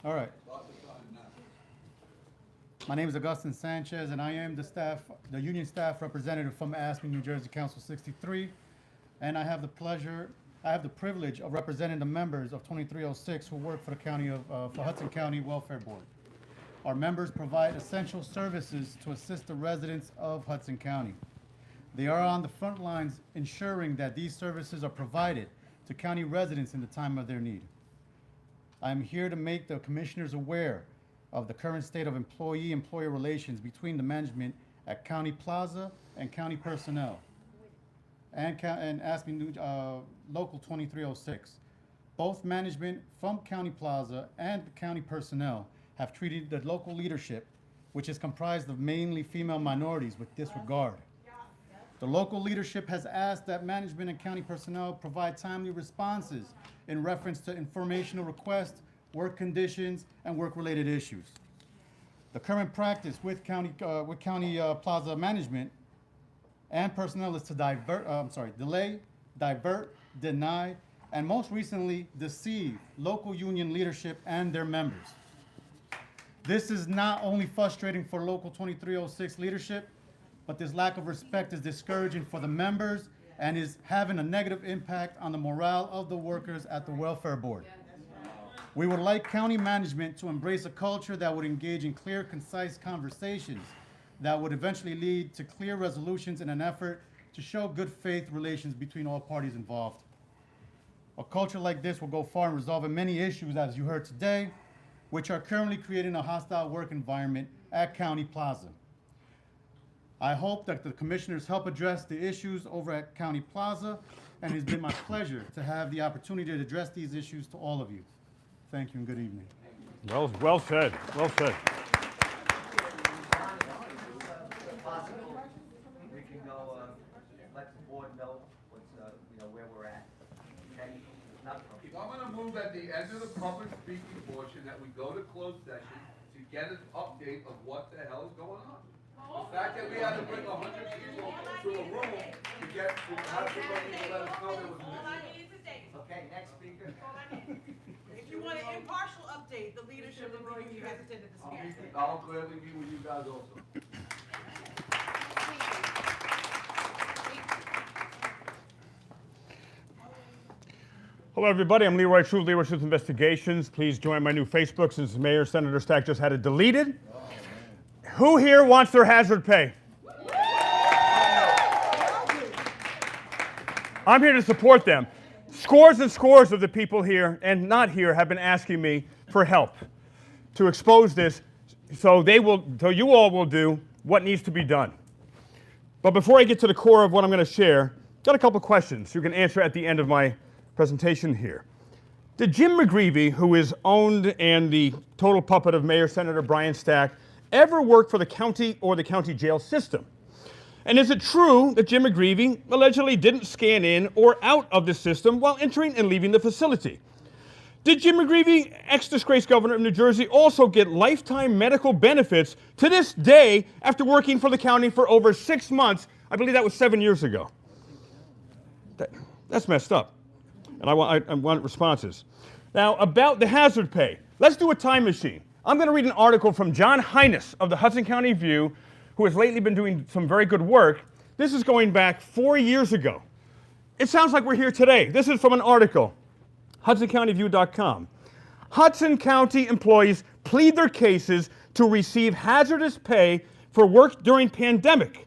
All right. My name is Augustin Sanchez, and I am the union staff representative from Aspen, New Jersey, Council 63. And I have the privilege of representing the members of 2306 who work for the county for Hudson County Welfare Board. Our members provide essential services to assist the residents of Hudson County. They are on the front lines ensuring that these services are provided to county residents in the time of their need. I am here to make the commissioners aware of the current state of employee-employer relations between the management at County Plaza and county personnel, and ASME Local 2306. Both management from County Plaza and the county personnel have treated the local leadership, which is comprised of mainly female minorities, with disregard. The local leadership has asked that management and county personnel provide timely responses in reference to informational requests, work conditions, and work-related issues. The current practice with County Plaza management and personnel is to delay, divert, deny, and most recently, deceive local union leadership and their members. This is not only frustrating for Local 2306 leadership, but this lack of respect is discouraging for the members and is having a negative impact on the morale of the workers at the Welfare Board. We would like county management to embrace a culture that would engage in clear, concise conversations that would eventually lead to clear resolutions in an effort to show good faith relations between all parties involved. A culture like this will go far in resolving many issues, as you heard today, which are currently creating a hostile work environment at County Plaza. I hope that the commissioners help address the issues over at County Plaza, and it's been my pleasure to have the opportunity to address these issues to all of you. Thank you and good evening. Well said. Well said. Possible, we can go, let the board know what's, where we're at. Okay? Not from- So I'm gonna move at the end of the public speaking portion that we go to closed session to get an update of what the hell is going on. The fact that we had to bring 100 people to a room to have somebody to let us know there was an issue. Okay, next speaker. If you want an impartial update, the leadership of Leroy Truth has attended this meeting. I'll gladly meet with you guys also. Hello, everybody. I'm Leroy Truth, Leroy Truth Investigations. Please join my new Facebook since Mayor Senator Stack just had it deleted. Who here wants their hazard pay? I'm here to support them. Scores and scores of the people here and not here have been asking me for help to expose this so you all will do what needs to be done. But before I get to the core of what I'm going to share, got a couple questions you can answer at the end of my presentation here. Did Jim McGreevy, who is owned and the total puppet of Mayor Senator Brian Stack, ever work for the county or the county jail system? And is it true that Jim McGreevy allegedly didn't scan in or out of the system while entering and leaving the facility? Did Jim McGreevy, ex-disgraced governor of New Jersey, also get lifetime medical benefits to this day after working for the county for over 6 months? I believe that was 7 years ago. That's messed up. And I want responses. Now, about the hazard pay, let's do a time machine. I'm going to read an article from John Hines of the Hudson County View, who has lately been doing some very good work. This is going back 4 years ago. It sounds like we're here today. This is from an article, HudsonCountyView.com. Hudson County employees plead their cases to receive hazardous pay for work during pandemic.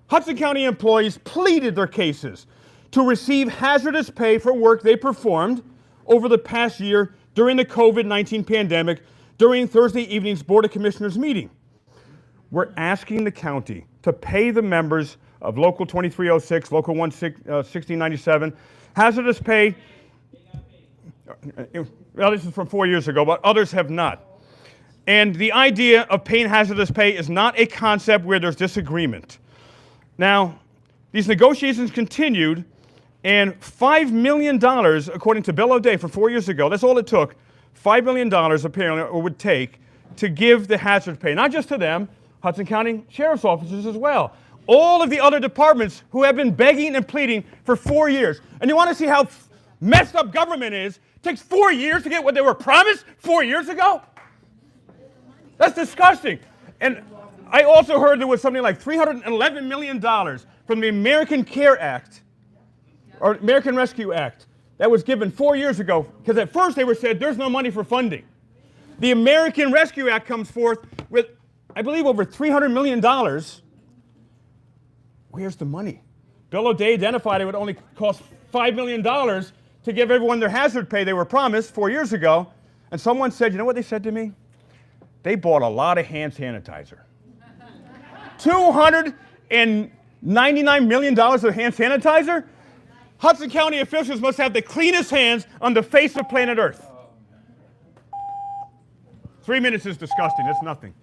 Hudson County employees pleaded their cases to receive hazardous pay for work they performed over the past year during the COVID-19 pandemic during Thursday evening's Board of Commissioners meeting. We're asking the county to pay the members of Local 2306, Local 1697, hazardous pay. Well, this is from 4 years ago, but others have not. And the idea of paying hazardous pay is not a concept where there's disagreement. Now, these negotiations continued, and $5 million, according to Bill O'Day from 4 years ago, that's all it took, $5 million apparently, or would take, to give the hazard pay, not just to them, Hudson County Sheriff's officers as well. All of the other departments who have been begging and pleading for 4 years. And you want to see how messed up government is? It takes 4 years to get what they were promised 4 years ago? That's disgusting. And I also heard there was something like $311 million from the American Care Act, or American Rescue Act, that was given 4 years ago, because at first they were said there's no money for funding. The American Rescue Act comes forth with, I believe, over $300 million. Where's the money? Bill O'Day identified it would only cost $5 million to give everyone their hazard pay they were promised 4 years ago. And someone said, you know what they said to me? They bought a lot of hand sanitizer. $280 and $99 million of hand sanitizer? Hudson County officials must have the cleanest hands on the face of planet Earth. 3 minutes is disgusting. That's nothing.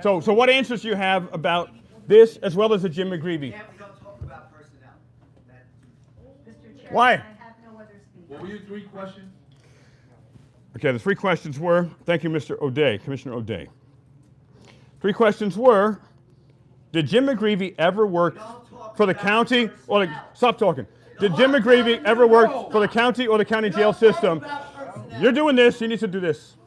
So what answers do you have about this as well as the Jim McGreevy? Yeah, we don't talk about personnel. Mr. Chairman, Why? I have no other speakers. What were your 3 questions? Okay, the 3 questions were, thank you, Mr. O'Day, Commissioner O'Day. 3 questions were, did Jim McGreevy ever work for the county or the, stop talking. Did Jim McGreevy ever work for the county or the county jail system? You're doing this, you need to do this.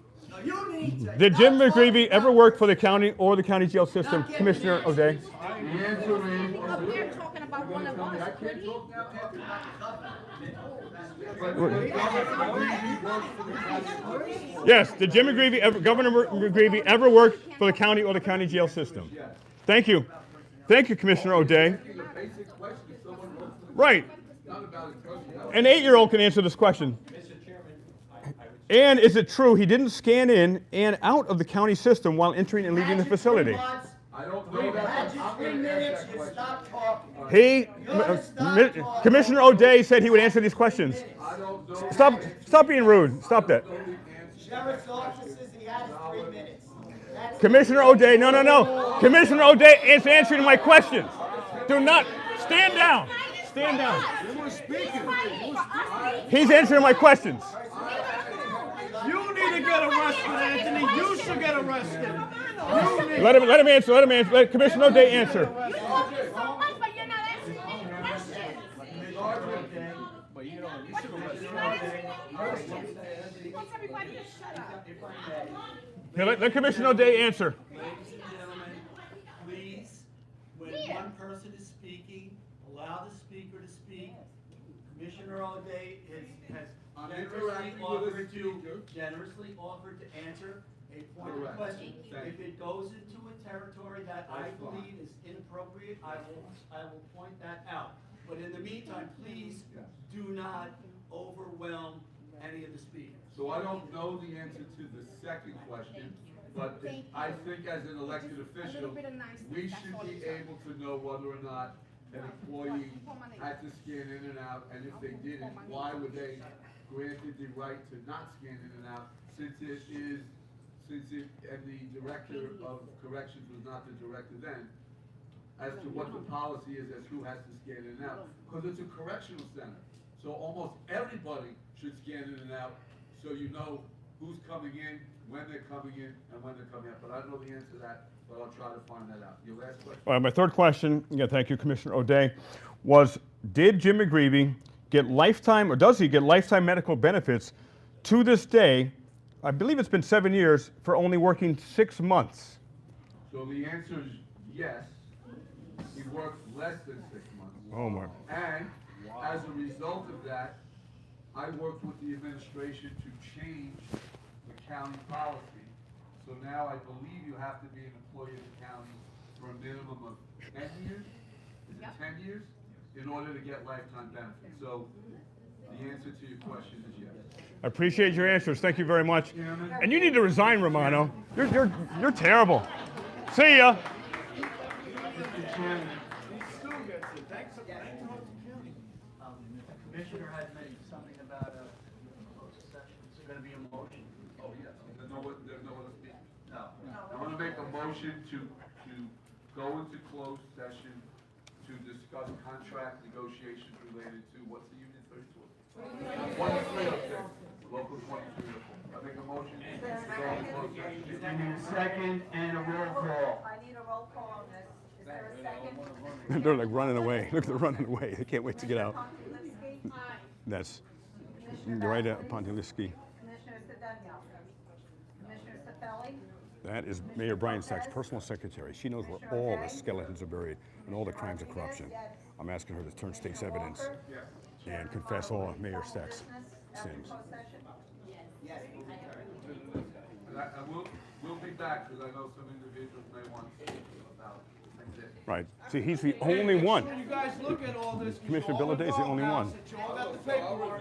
Did Jim McGreevy ever work for the county or the county jail system? Commissioner O'Day. The answer is, Up there talking about one of us, could he? Yes, did Jim McGreevy ever, Governor McGreevy ever work for the county or the county jail system? Thank you. Thank you, Commissioner O'Day. Right. An 8-year-old can answer this question. And is it true he didn't scan in and out of the county system while entering and leaving the facility? I don't know that. I'm going to ask that question. He, Commissioner O'Day said he would answer these questions. I don't know. Stop being rude. Stop that. Sheriff's offices, he had his 3 minutes. Commissioner O'Day, no. Commissioner O'Day is answering my questions. Do not, stand down. Stand down. He's answering my questions. You need to get arrested, Anthony. You should get arrested. Let him answer. Let Commissioner O'Day answer. You talk so much, but you're not answering any questions. But you know, you should arrest him. He wants everybody to shut up. Here, let Commissioner O'Day answer. Ladies and gentlemen, please, when one person is speaking, allow the speaker to speak. Commissioner O'Day has generously offered to answer a pointed Correct. question. Thank If it goes into a territory that I believe is inappropriate, I will point that out. But in the meantime, please do not overwhelm any of the speakers. So I don't know the answer to the second question, but I think as an elected official, we should be able to know whether or not an employee had to scan in and out, and if they didn't, why were they granted the right to not scan in and out, and the director of corrections was not the director then, as to what the policy is as who has to scan in and out, because it's a correctional center. So almost everybody should scan in and out, so you know who's coming in, when they're coming in, and when they're coming out. But I don't know the answer to that, but I'll try to find that out. Your last question? All right, my third question, again, thank you, Commissioner O'Day, was did Jim McGreevy get lifetime, or does he get lifetime medical benefits to this day? I believe it's been 7 years for only working 6 months. So the answer is yes. He worked less than 6 months. Oh my. And as a result of that, I worked with the administration to change the county policy. So now I believe you have to be an employee of the county for a minimum of 10 years? Is it 10 years? In order to get lifetime benefits. So the answer to your question is yes. I appreciate your answers. Thank you very much. And you need to resign, Romano. You're terrible. See ya. Commissioner had mentioned something about a closed session. Is there going to be a motion? Oh, yes. There's no other speaker. No. I'm gonna make a motion to go into closed session to discuss contract negotiations related to, what's the union 32? 23, local 23. I make a motion to go into closed session. Second and a roll call. I need a roll call on this. Is there a second? They're like running away. Look, they're running away. They can't wait to get out. Pontilivski? That's Commissioner right Bowers? at Pontilivski. Commissioner Cedeno? Commissioner Sefeli? That is Mayor Brian Stack's personal secretary. She knows where all the skeletons are buried and all the crimes of corruption. I'm asking her to turn state's evidence and confess all of Mayor Stack's sins. And we'll be back, because I know some individuals may want to speak about things. Right. See, he's the only one. You guys look at all this. Commissioner Billaday is the only one. You all got the paperwork.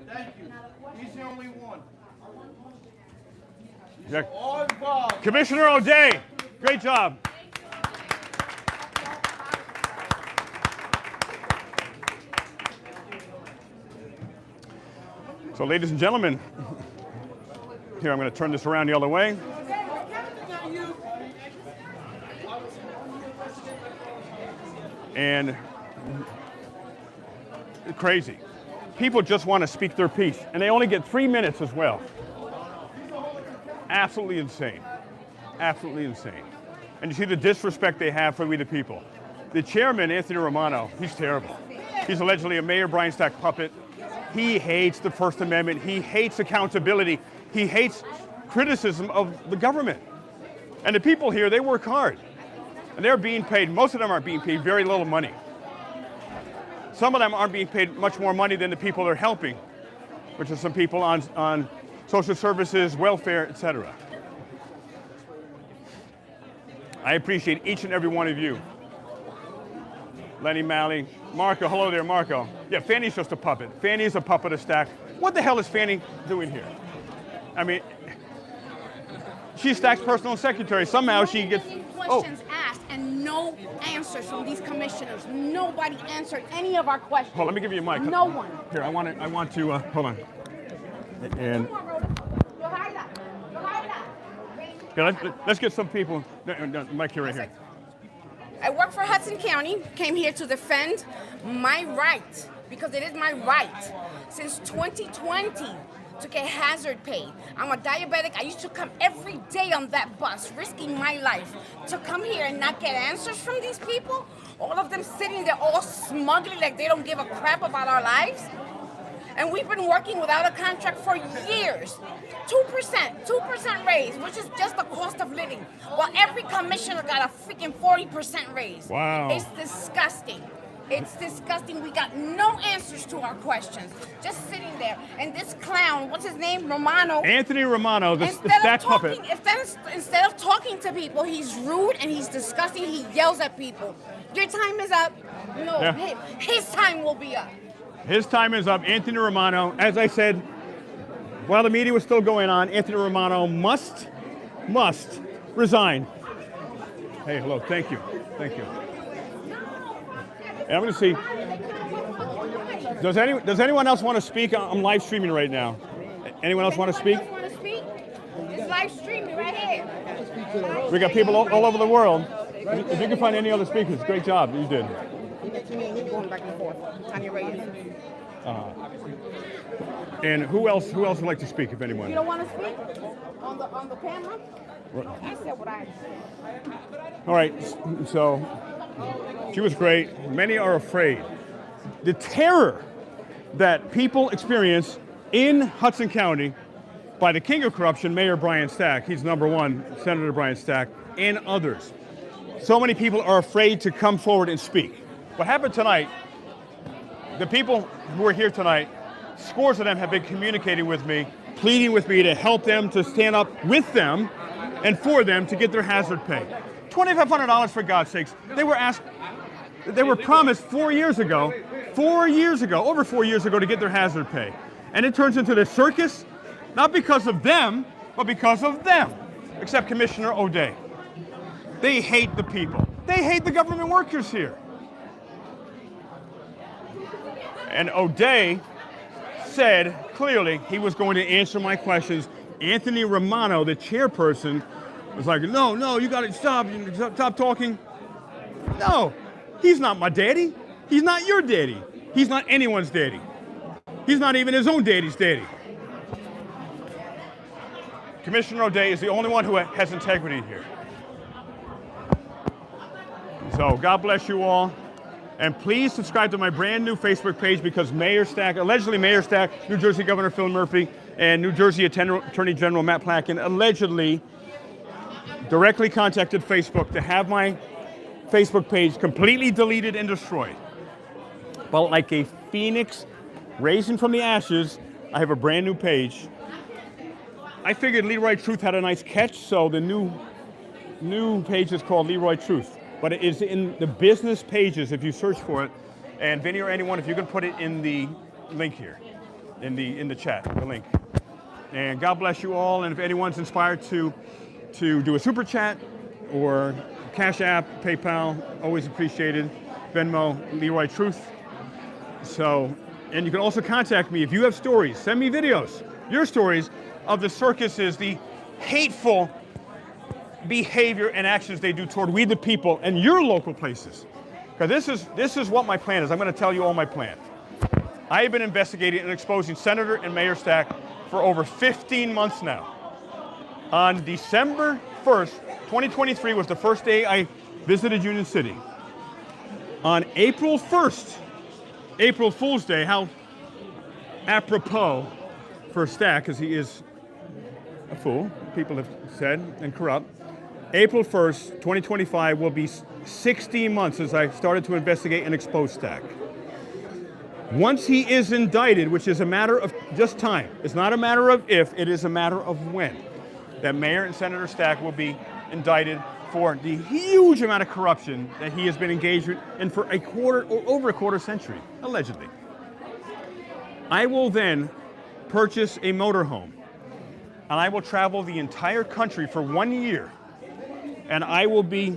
Thank you. He's the only one. Yeah. All involved. Commissioner O'Day, great job. So ladies and gentlemen, here I'm going to turn this around the other way. And crazy. People just want to speak their piece, and they only get 3 minutes as well. Absolutely insane. Absolutely insane. And you see the disrespect they have for we the people. The chairman, Anthony Romano, he's terrible. He's allegedly a Mayor Brian Stack puppet. He hates the First Amendment. He hates accountability. He hates criticism of the government. And the people here, they work hard. And they're being paid, most of them are being paid very little money. Some of them aren't being paid much more money than the people they're helping, which are some people on social services, welfare, etc. I appreciate each and every one of you. Lenny Malley, Marco, hello there, Marco. Yeah, Fanny's just a puppet. Fanny's a puppet of Stack. What the hell is Fanny doing here? I mean, she's Stack's personal secretary. Somehow she gets, questions asked and no answers from these commissioners. Nobody answered any of our questions. Hold on, let me give you a mic. No one. Here, I want to hold on. And yeah, let's get some people. Mike here, right here. I work for Hudson County, came here to defend my right, because it is my right, since 2020 to get hazard pay. I'm a diabetic. I used to come every day on that bus, risking my life, to come here and not get answers from these people, all of them sitting there all smugly like they don't give a crap about our lives. And we've been working without a contract for years. 2% raise, which is just the cost of living. While every commissioner got a freaking 40% raise. Wow. It's disgusting. It's disgusting. We got no answers to our questions. Just sitting there. And this clown, what's his name? Romano. Anthony Romano, the Stack puppet. Instead of talking to people, he's rude and he's disgusting. He yells at people. Your time is up. No, Yeah. his time will be up. His time is up. Anthony Romano, as I said, while the meeting was still going on, Anthony Romano must resign. Hey, hello, thank you. And I'm going to see, does anyone else want to speak? I'm live streaming right now. Anyone else want to speak? It's live streaming right here. We got people all over the world. If you can find any other speakers, great job, you did. Going back and forth on your radio. And who else would like to speak, if anyone? You don't want to speak on the camera? I said what I said. All right, so she was great. Many are afraid. The terror that people experience in Hudson County by the king of corruption, Mayor Brian Stack, he's number one, Senator Brian Stack, and others. So many people are afraid to come forward and speak. What happened tonight, the people who are here tonight, scores of them have been communicating with me, pleading with me to help them, to stand up with them and for them to get their hazard pay. $2,500 for God's sakes. They were promised 4 years ago, over 4 years ago to get their hazard pay. And it turns into this circus, not because of them, but because of them, except Commissioner O'Day. They hate the people. They hate the government workers here. And O'Day said clearly he was going to answer my questions. Anthony Romano, the chairperson, was like, no, you gotta stop talking. No, he's not my daddy. He's not your daddy. He's not anyone's daddy. He's not even his own daddy's daddy. Commissioner O'Day is the only one who has integrity here. So God bless you all. And please subscribe to my brand new Facebook page, because allegedly Mayor Stack, New Jersey Governor Phil Murphy, and New Jersey Attorney General Matt Placken allegedly directly contacted Facebook to have my Facebook page completely deleted and destroyed. But like a phoenix raising from the ashes, I have a brand new page. I figured Leroy Truth had a nice catch, so the new page is called Leroy Truth. But it is in the business pages if you search for it. And Vinny or anyone, if you can put it in the link here, in the chat, the link. And God bless you all. And if anyone's inspired to do a super chat or Cash App, PayPal, always appreciated. Venmo, Leroy Truth. So And you can also contact me if you have stories. Send me videos, your stories of the circuses, the hateful behavior and actions they do toward we the people and your local places. Because this is what my plan is. I'm going to tell you all my plan. I have been investigating and exposing Senator and Mayor Stack for over 15 months now. On December 1st, 2023 was the first day I visited Union City. On April 1st, April Fool's Day, how apropos for Stack, because he is a fool, people have said, and corrupt. April 1st, 2025 will be 16 months since I started to investigate and expose Stack. Once he is indicted, which is a matter of just time, it's not a matter of if, it is a matter of when, that Mayor and Senator Stack will be indicted for the huge amount of corruption that he has been engaged in for a quarter or over a quarter century, allegedly. I will then purchase a motorhome, and I will travel the entire country for 1 year, and I will be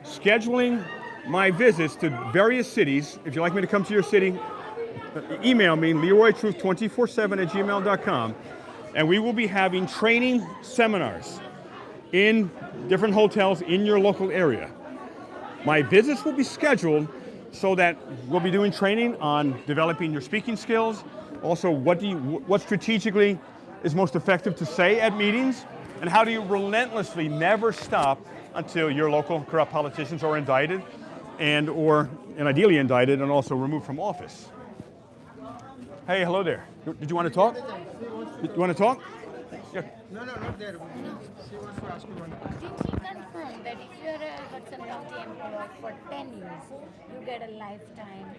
scheduling my visits to various cities. If you'd like me to come to your city, email me, LeroyTruth247@gmail.com, and we will be having training seminars in different hotels in your local area. My visits will be scheduled so that we'll be doing training on developing your speaking skills, also what strategically is most effective to say at meetings, and how do you relentlessly never stop until your local corrupt politicians are indicted and ideally indicted and also removed from office. Hey, hello there. Did you want to talk? You want to talk? Yeah. No, not there. She wants to ask you one question. Did she confirm that if you're a Hudson County employee for 10 years, you get a lifetime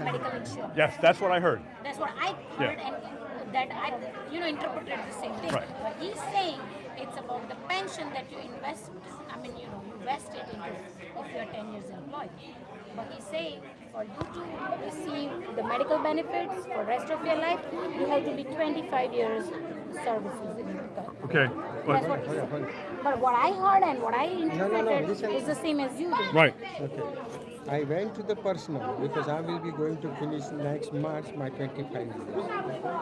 medical insurance? Yes, that's what I heard. That's what I heard, and that I, interpreted the same thing. Right. But he's saying it's about the pension that you invest. You invest it into if you're 10 years employed. But he's saying for you to receive the medical benefits for the rest of your life, you have to be 25 years services in the country. Okay. That's what he said. But what I heard and what I interpreted is the same as you did. Right. Okay. I went to the personal because I will be going to finish next March my 25 years.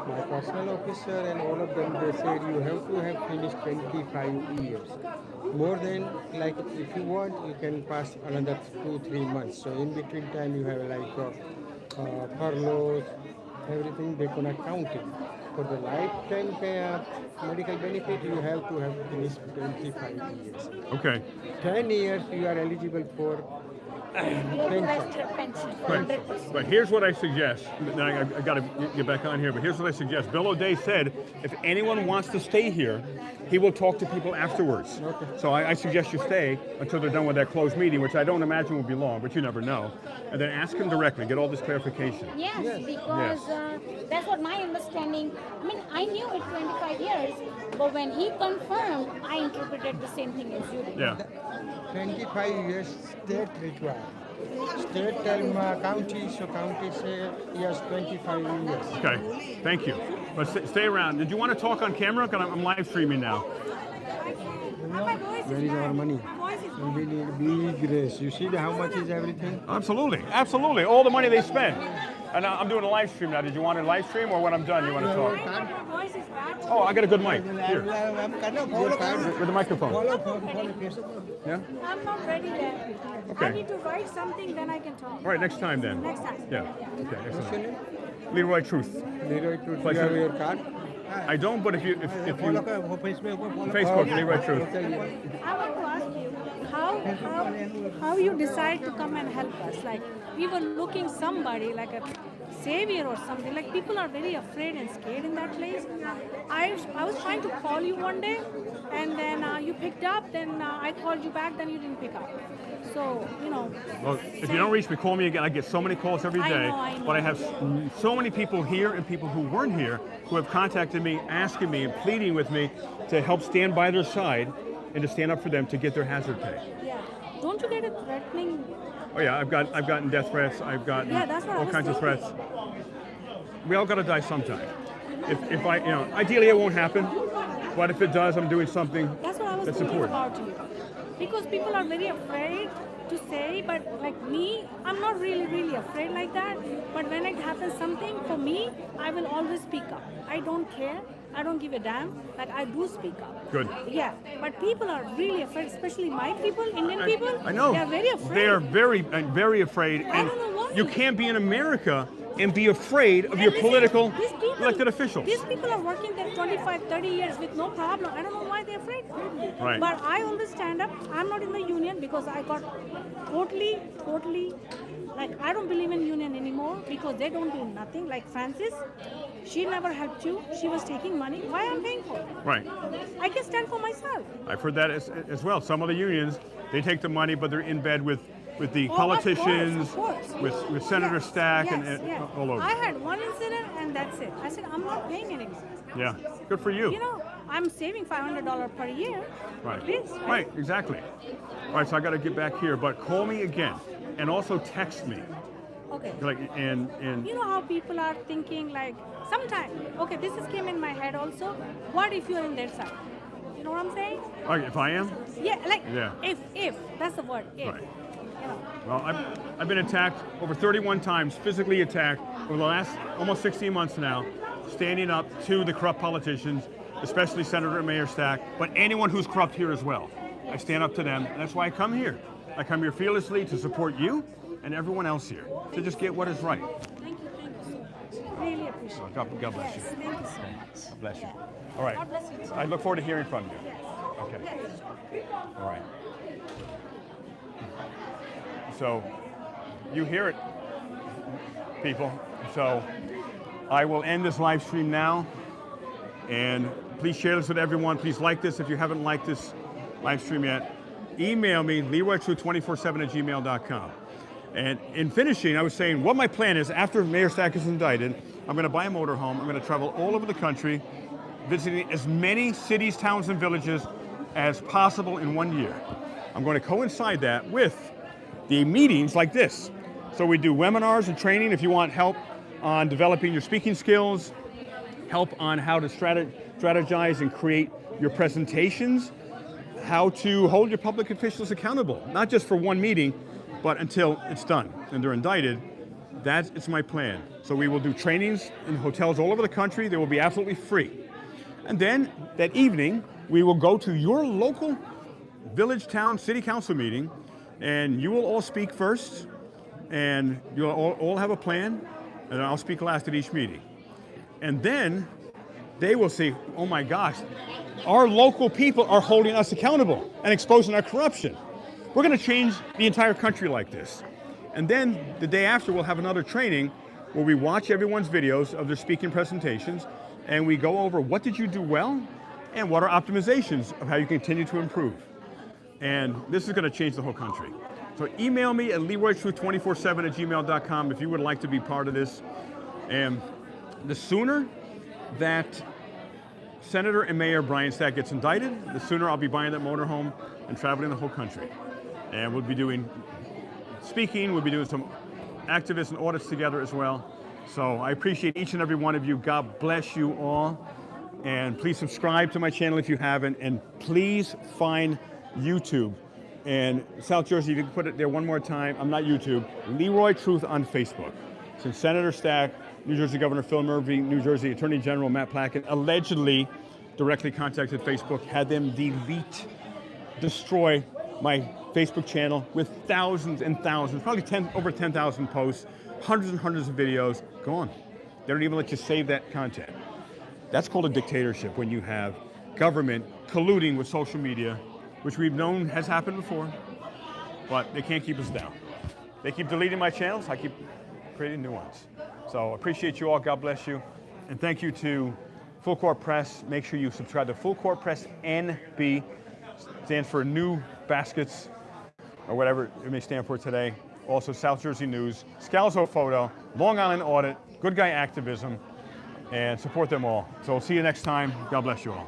My personal officer and all of them, they said you have to have finished 25 years. More than, like, if you want, you can pass another 2-3 months. So in between time you have furloughs, everything they gonna count it. For the lifetime medical benefit, you have to have finished 25 years. Okay. 10 years you are eligible for pension. But here's what I suggest. Now I got to get back on here, but here's what I suggest. Bill O'Day said if anyone wants to stay here, he will talk to people afterwards. Okay. So I suggest you stay until they're done with that closed meeting, which I don't imagine will be long, but you never know. And then ask him directly, get all this clarification. Yes, because that's what my understanding. I knew it 25 years, but when he confirmed, I interpreted the same thing as you did. Yeah. 25 years state required. State tell county, so county say yes, 25 years. Okay, thank you. But stay around. Did you want to talk on camera? Because I'm live streaming now. Where is our money? And we need big race. You see how much is everything? Absolutely, absolutely. All the money they spend. And I'm doing a live stream now. Did you want a live stream, or when I'm done, you want to talk? Oh, I got a good mic. Here. With the microphone. Yeah? I'm not ready yet. Okay. I need to write something, then I can talk. All right, next time then. Next time. Yeah. Okay, What's your excellent. name? Leroy Truth. Leroy Truth. Pleasure. You have your card? I don't, but if you Facebook, Leroy Truth. I want to ask you, how you decide to come and help us? Like, we were looking somebody, like a savior or something. Like, people are very afraid and scared in that place. I was trying to call you one day, and then you picked up, then I called you back, then you didn't pick up. So, Well, if you don't reach me, call me again. I get so many calls every day. I know. But I have so many people here and people who weren't here who have contacted me, asking me and pleading with me to help stand by their side and to stand up for them to get their hazard pay. Yeah. Don't you get a threatening? Oh yeah, I've gotten death threats. I've gotten That's what I all was kinds of thinking. threats. We all gotta die sometime. If I, ideally it won't happen, but if it does, I'm doing something That's what I was that's thinking important. about you. Because people are very afraid to say, but like me, I'm not really afraid like that. But when it happens something, for me, I will always speak up. I don't care. I don't give a damn. Like, I do speak up. Good. Yeah, but people are really afraid, especially my people, Indian people. I know. They are very afraid. They are very afraid. I don't know why. You can't be in America and be afraid of your political elected officials. These people are working there 25, 30 years with no problem. I don't know why they're afraid. Right. But I always stand up. I'm not in the union because I got totally, like, I don't believe in union anymore because they don't do nothing. Like Francis, she never helped you. She was taking money. Why I'm paying for it? Right. I can stand for myself. I've heard that as well. Some of the unions, they take the money, but they're in bed with the Oh, politicians, of course. with Senator Stack, and yes. all over. I had one incident and that's it. I said, I'm not paying anymore. Yeah, good for you. You know, I'm saving $500 per year. Right. Please, Right, exactly. All right, so I got to get back here, but call me again, and also text me. Okay. Like, and You know how people are thinking, like, sometimes, okay, this has came in my head also. What if you're in their side? You know what I'm saying? okay, if I am, Yeah, like, Yeah. if, that's the word, if. Right. You know. well, I've been attacked over 31 times, physically attacked over the last almost 16 months now, standing up to the corrupt politicians, especially Senator and Mayor Stack, but anyone who's corrupt here as well. I stand up to them, and that's why I come here. I come here fearlessly to support you and everyone else here, to just get what is right. Thank you so much. Really appreciate it. God bless you. Yes, thank you so much. God bless you. Yeah. All right. God bless you too. I look forward to hearing from you. Yes. Okay. Yes. All right. So, you hear it, people. So, I will end this live stream now. And please share this with everyone. Please like this if you haven't liked this live stream yet. Email me, leroytruth247@gmail.com. And in finishing, I was saying what my plan is after Mayor Stack is indicted. I'm going to buy a motorhome. I'm going to travel all over the country, visiting as many cities, towns, and villages as possible in 1 year. I'm going to coincide that with the meetings like this. So we do webinars and training if you want help on developing your speaking skills, help on how to strategize and create your presentations, how to hold your public officials accountable, not just for one meeting, but until it's done and they're indicted. It's my plan. So we will do trainings in hotels all over the country. They will be absolutely free. And then that evening, we will go to your local village, town, city council meeting, and you will all speak first, and you'll all have a plan, and I'll speak last at each meeting. And then they will say, oh my gosh, our local people are holding us accountable and exposing our corruption. We're going to change the entire country like this. And then the day after, we'll have another training where we watch everyone's videos of their speaking presentations, and we go over what did you do well, and what are optimizations of how you continue to improve. And this is going to change the whole country. So email me at leroytruth247@gmail.com if you would like to be part of this. And the sooner that Senator and Mayor Brian Stack gets indicted, the sooner I'll be buying that motorhome and traveling the whole country. And we'll be doing speaking, we'll be doing some activists and audits together as well. So I appreciate each and every one of you. God bless you all. And please subscribe to my channel if you haven't. And please find YouTube. And South Jersey, if you can put it there one more time, I'm not YouTube, Leroy Truth on Facebook. Since Senator Stack, New Jersey Governor Phil Murphy, New Jersey Attorney General Matt Plackett allegedly directly contacted Facebook, had them destroy my Facebook channel with thousands and thousands, probably over 10,000 posts, hundreds and hundreds of videos, gone. They don't even let you save that content. That's called a dictatorship, when you have government colluding with social media, which we've known has happened before, but they can't keep us down. They keep deleting my channels, I keep creating new ones. So appreciate you all, God bless you. And thank you to Full Court Press. Make sure you subscribe to Full Court Press NB, stands for New Baskets, or whatever it may stand for today. Also South Jersey News, Scalzo Photo, Long Island Audit, Good Guy Activism, and support them all. So we'll see you next time. God bless you all.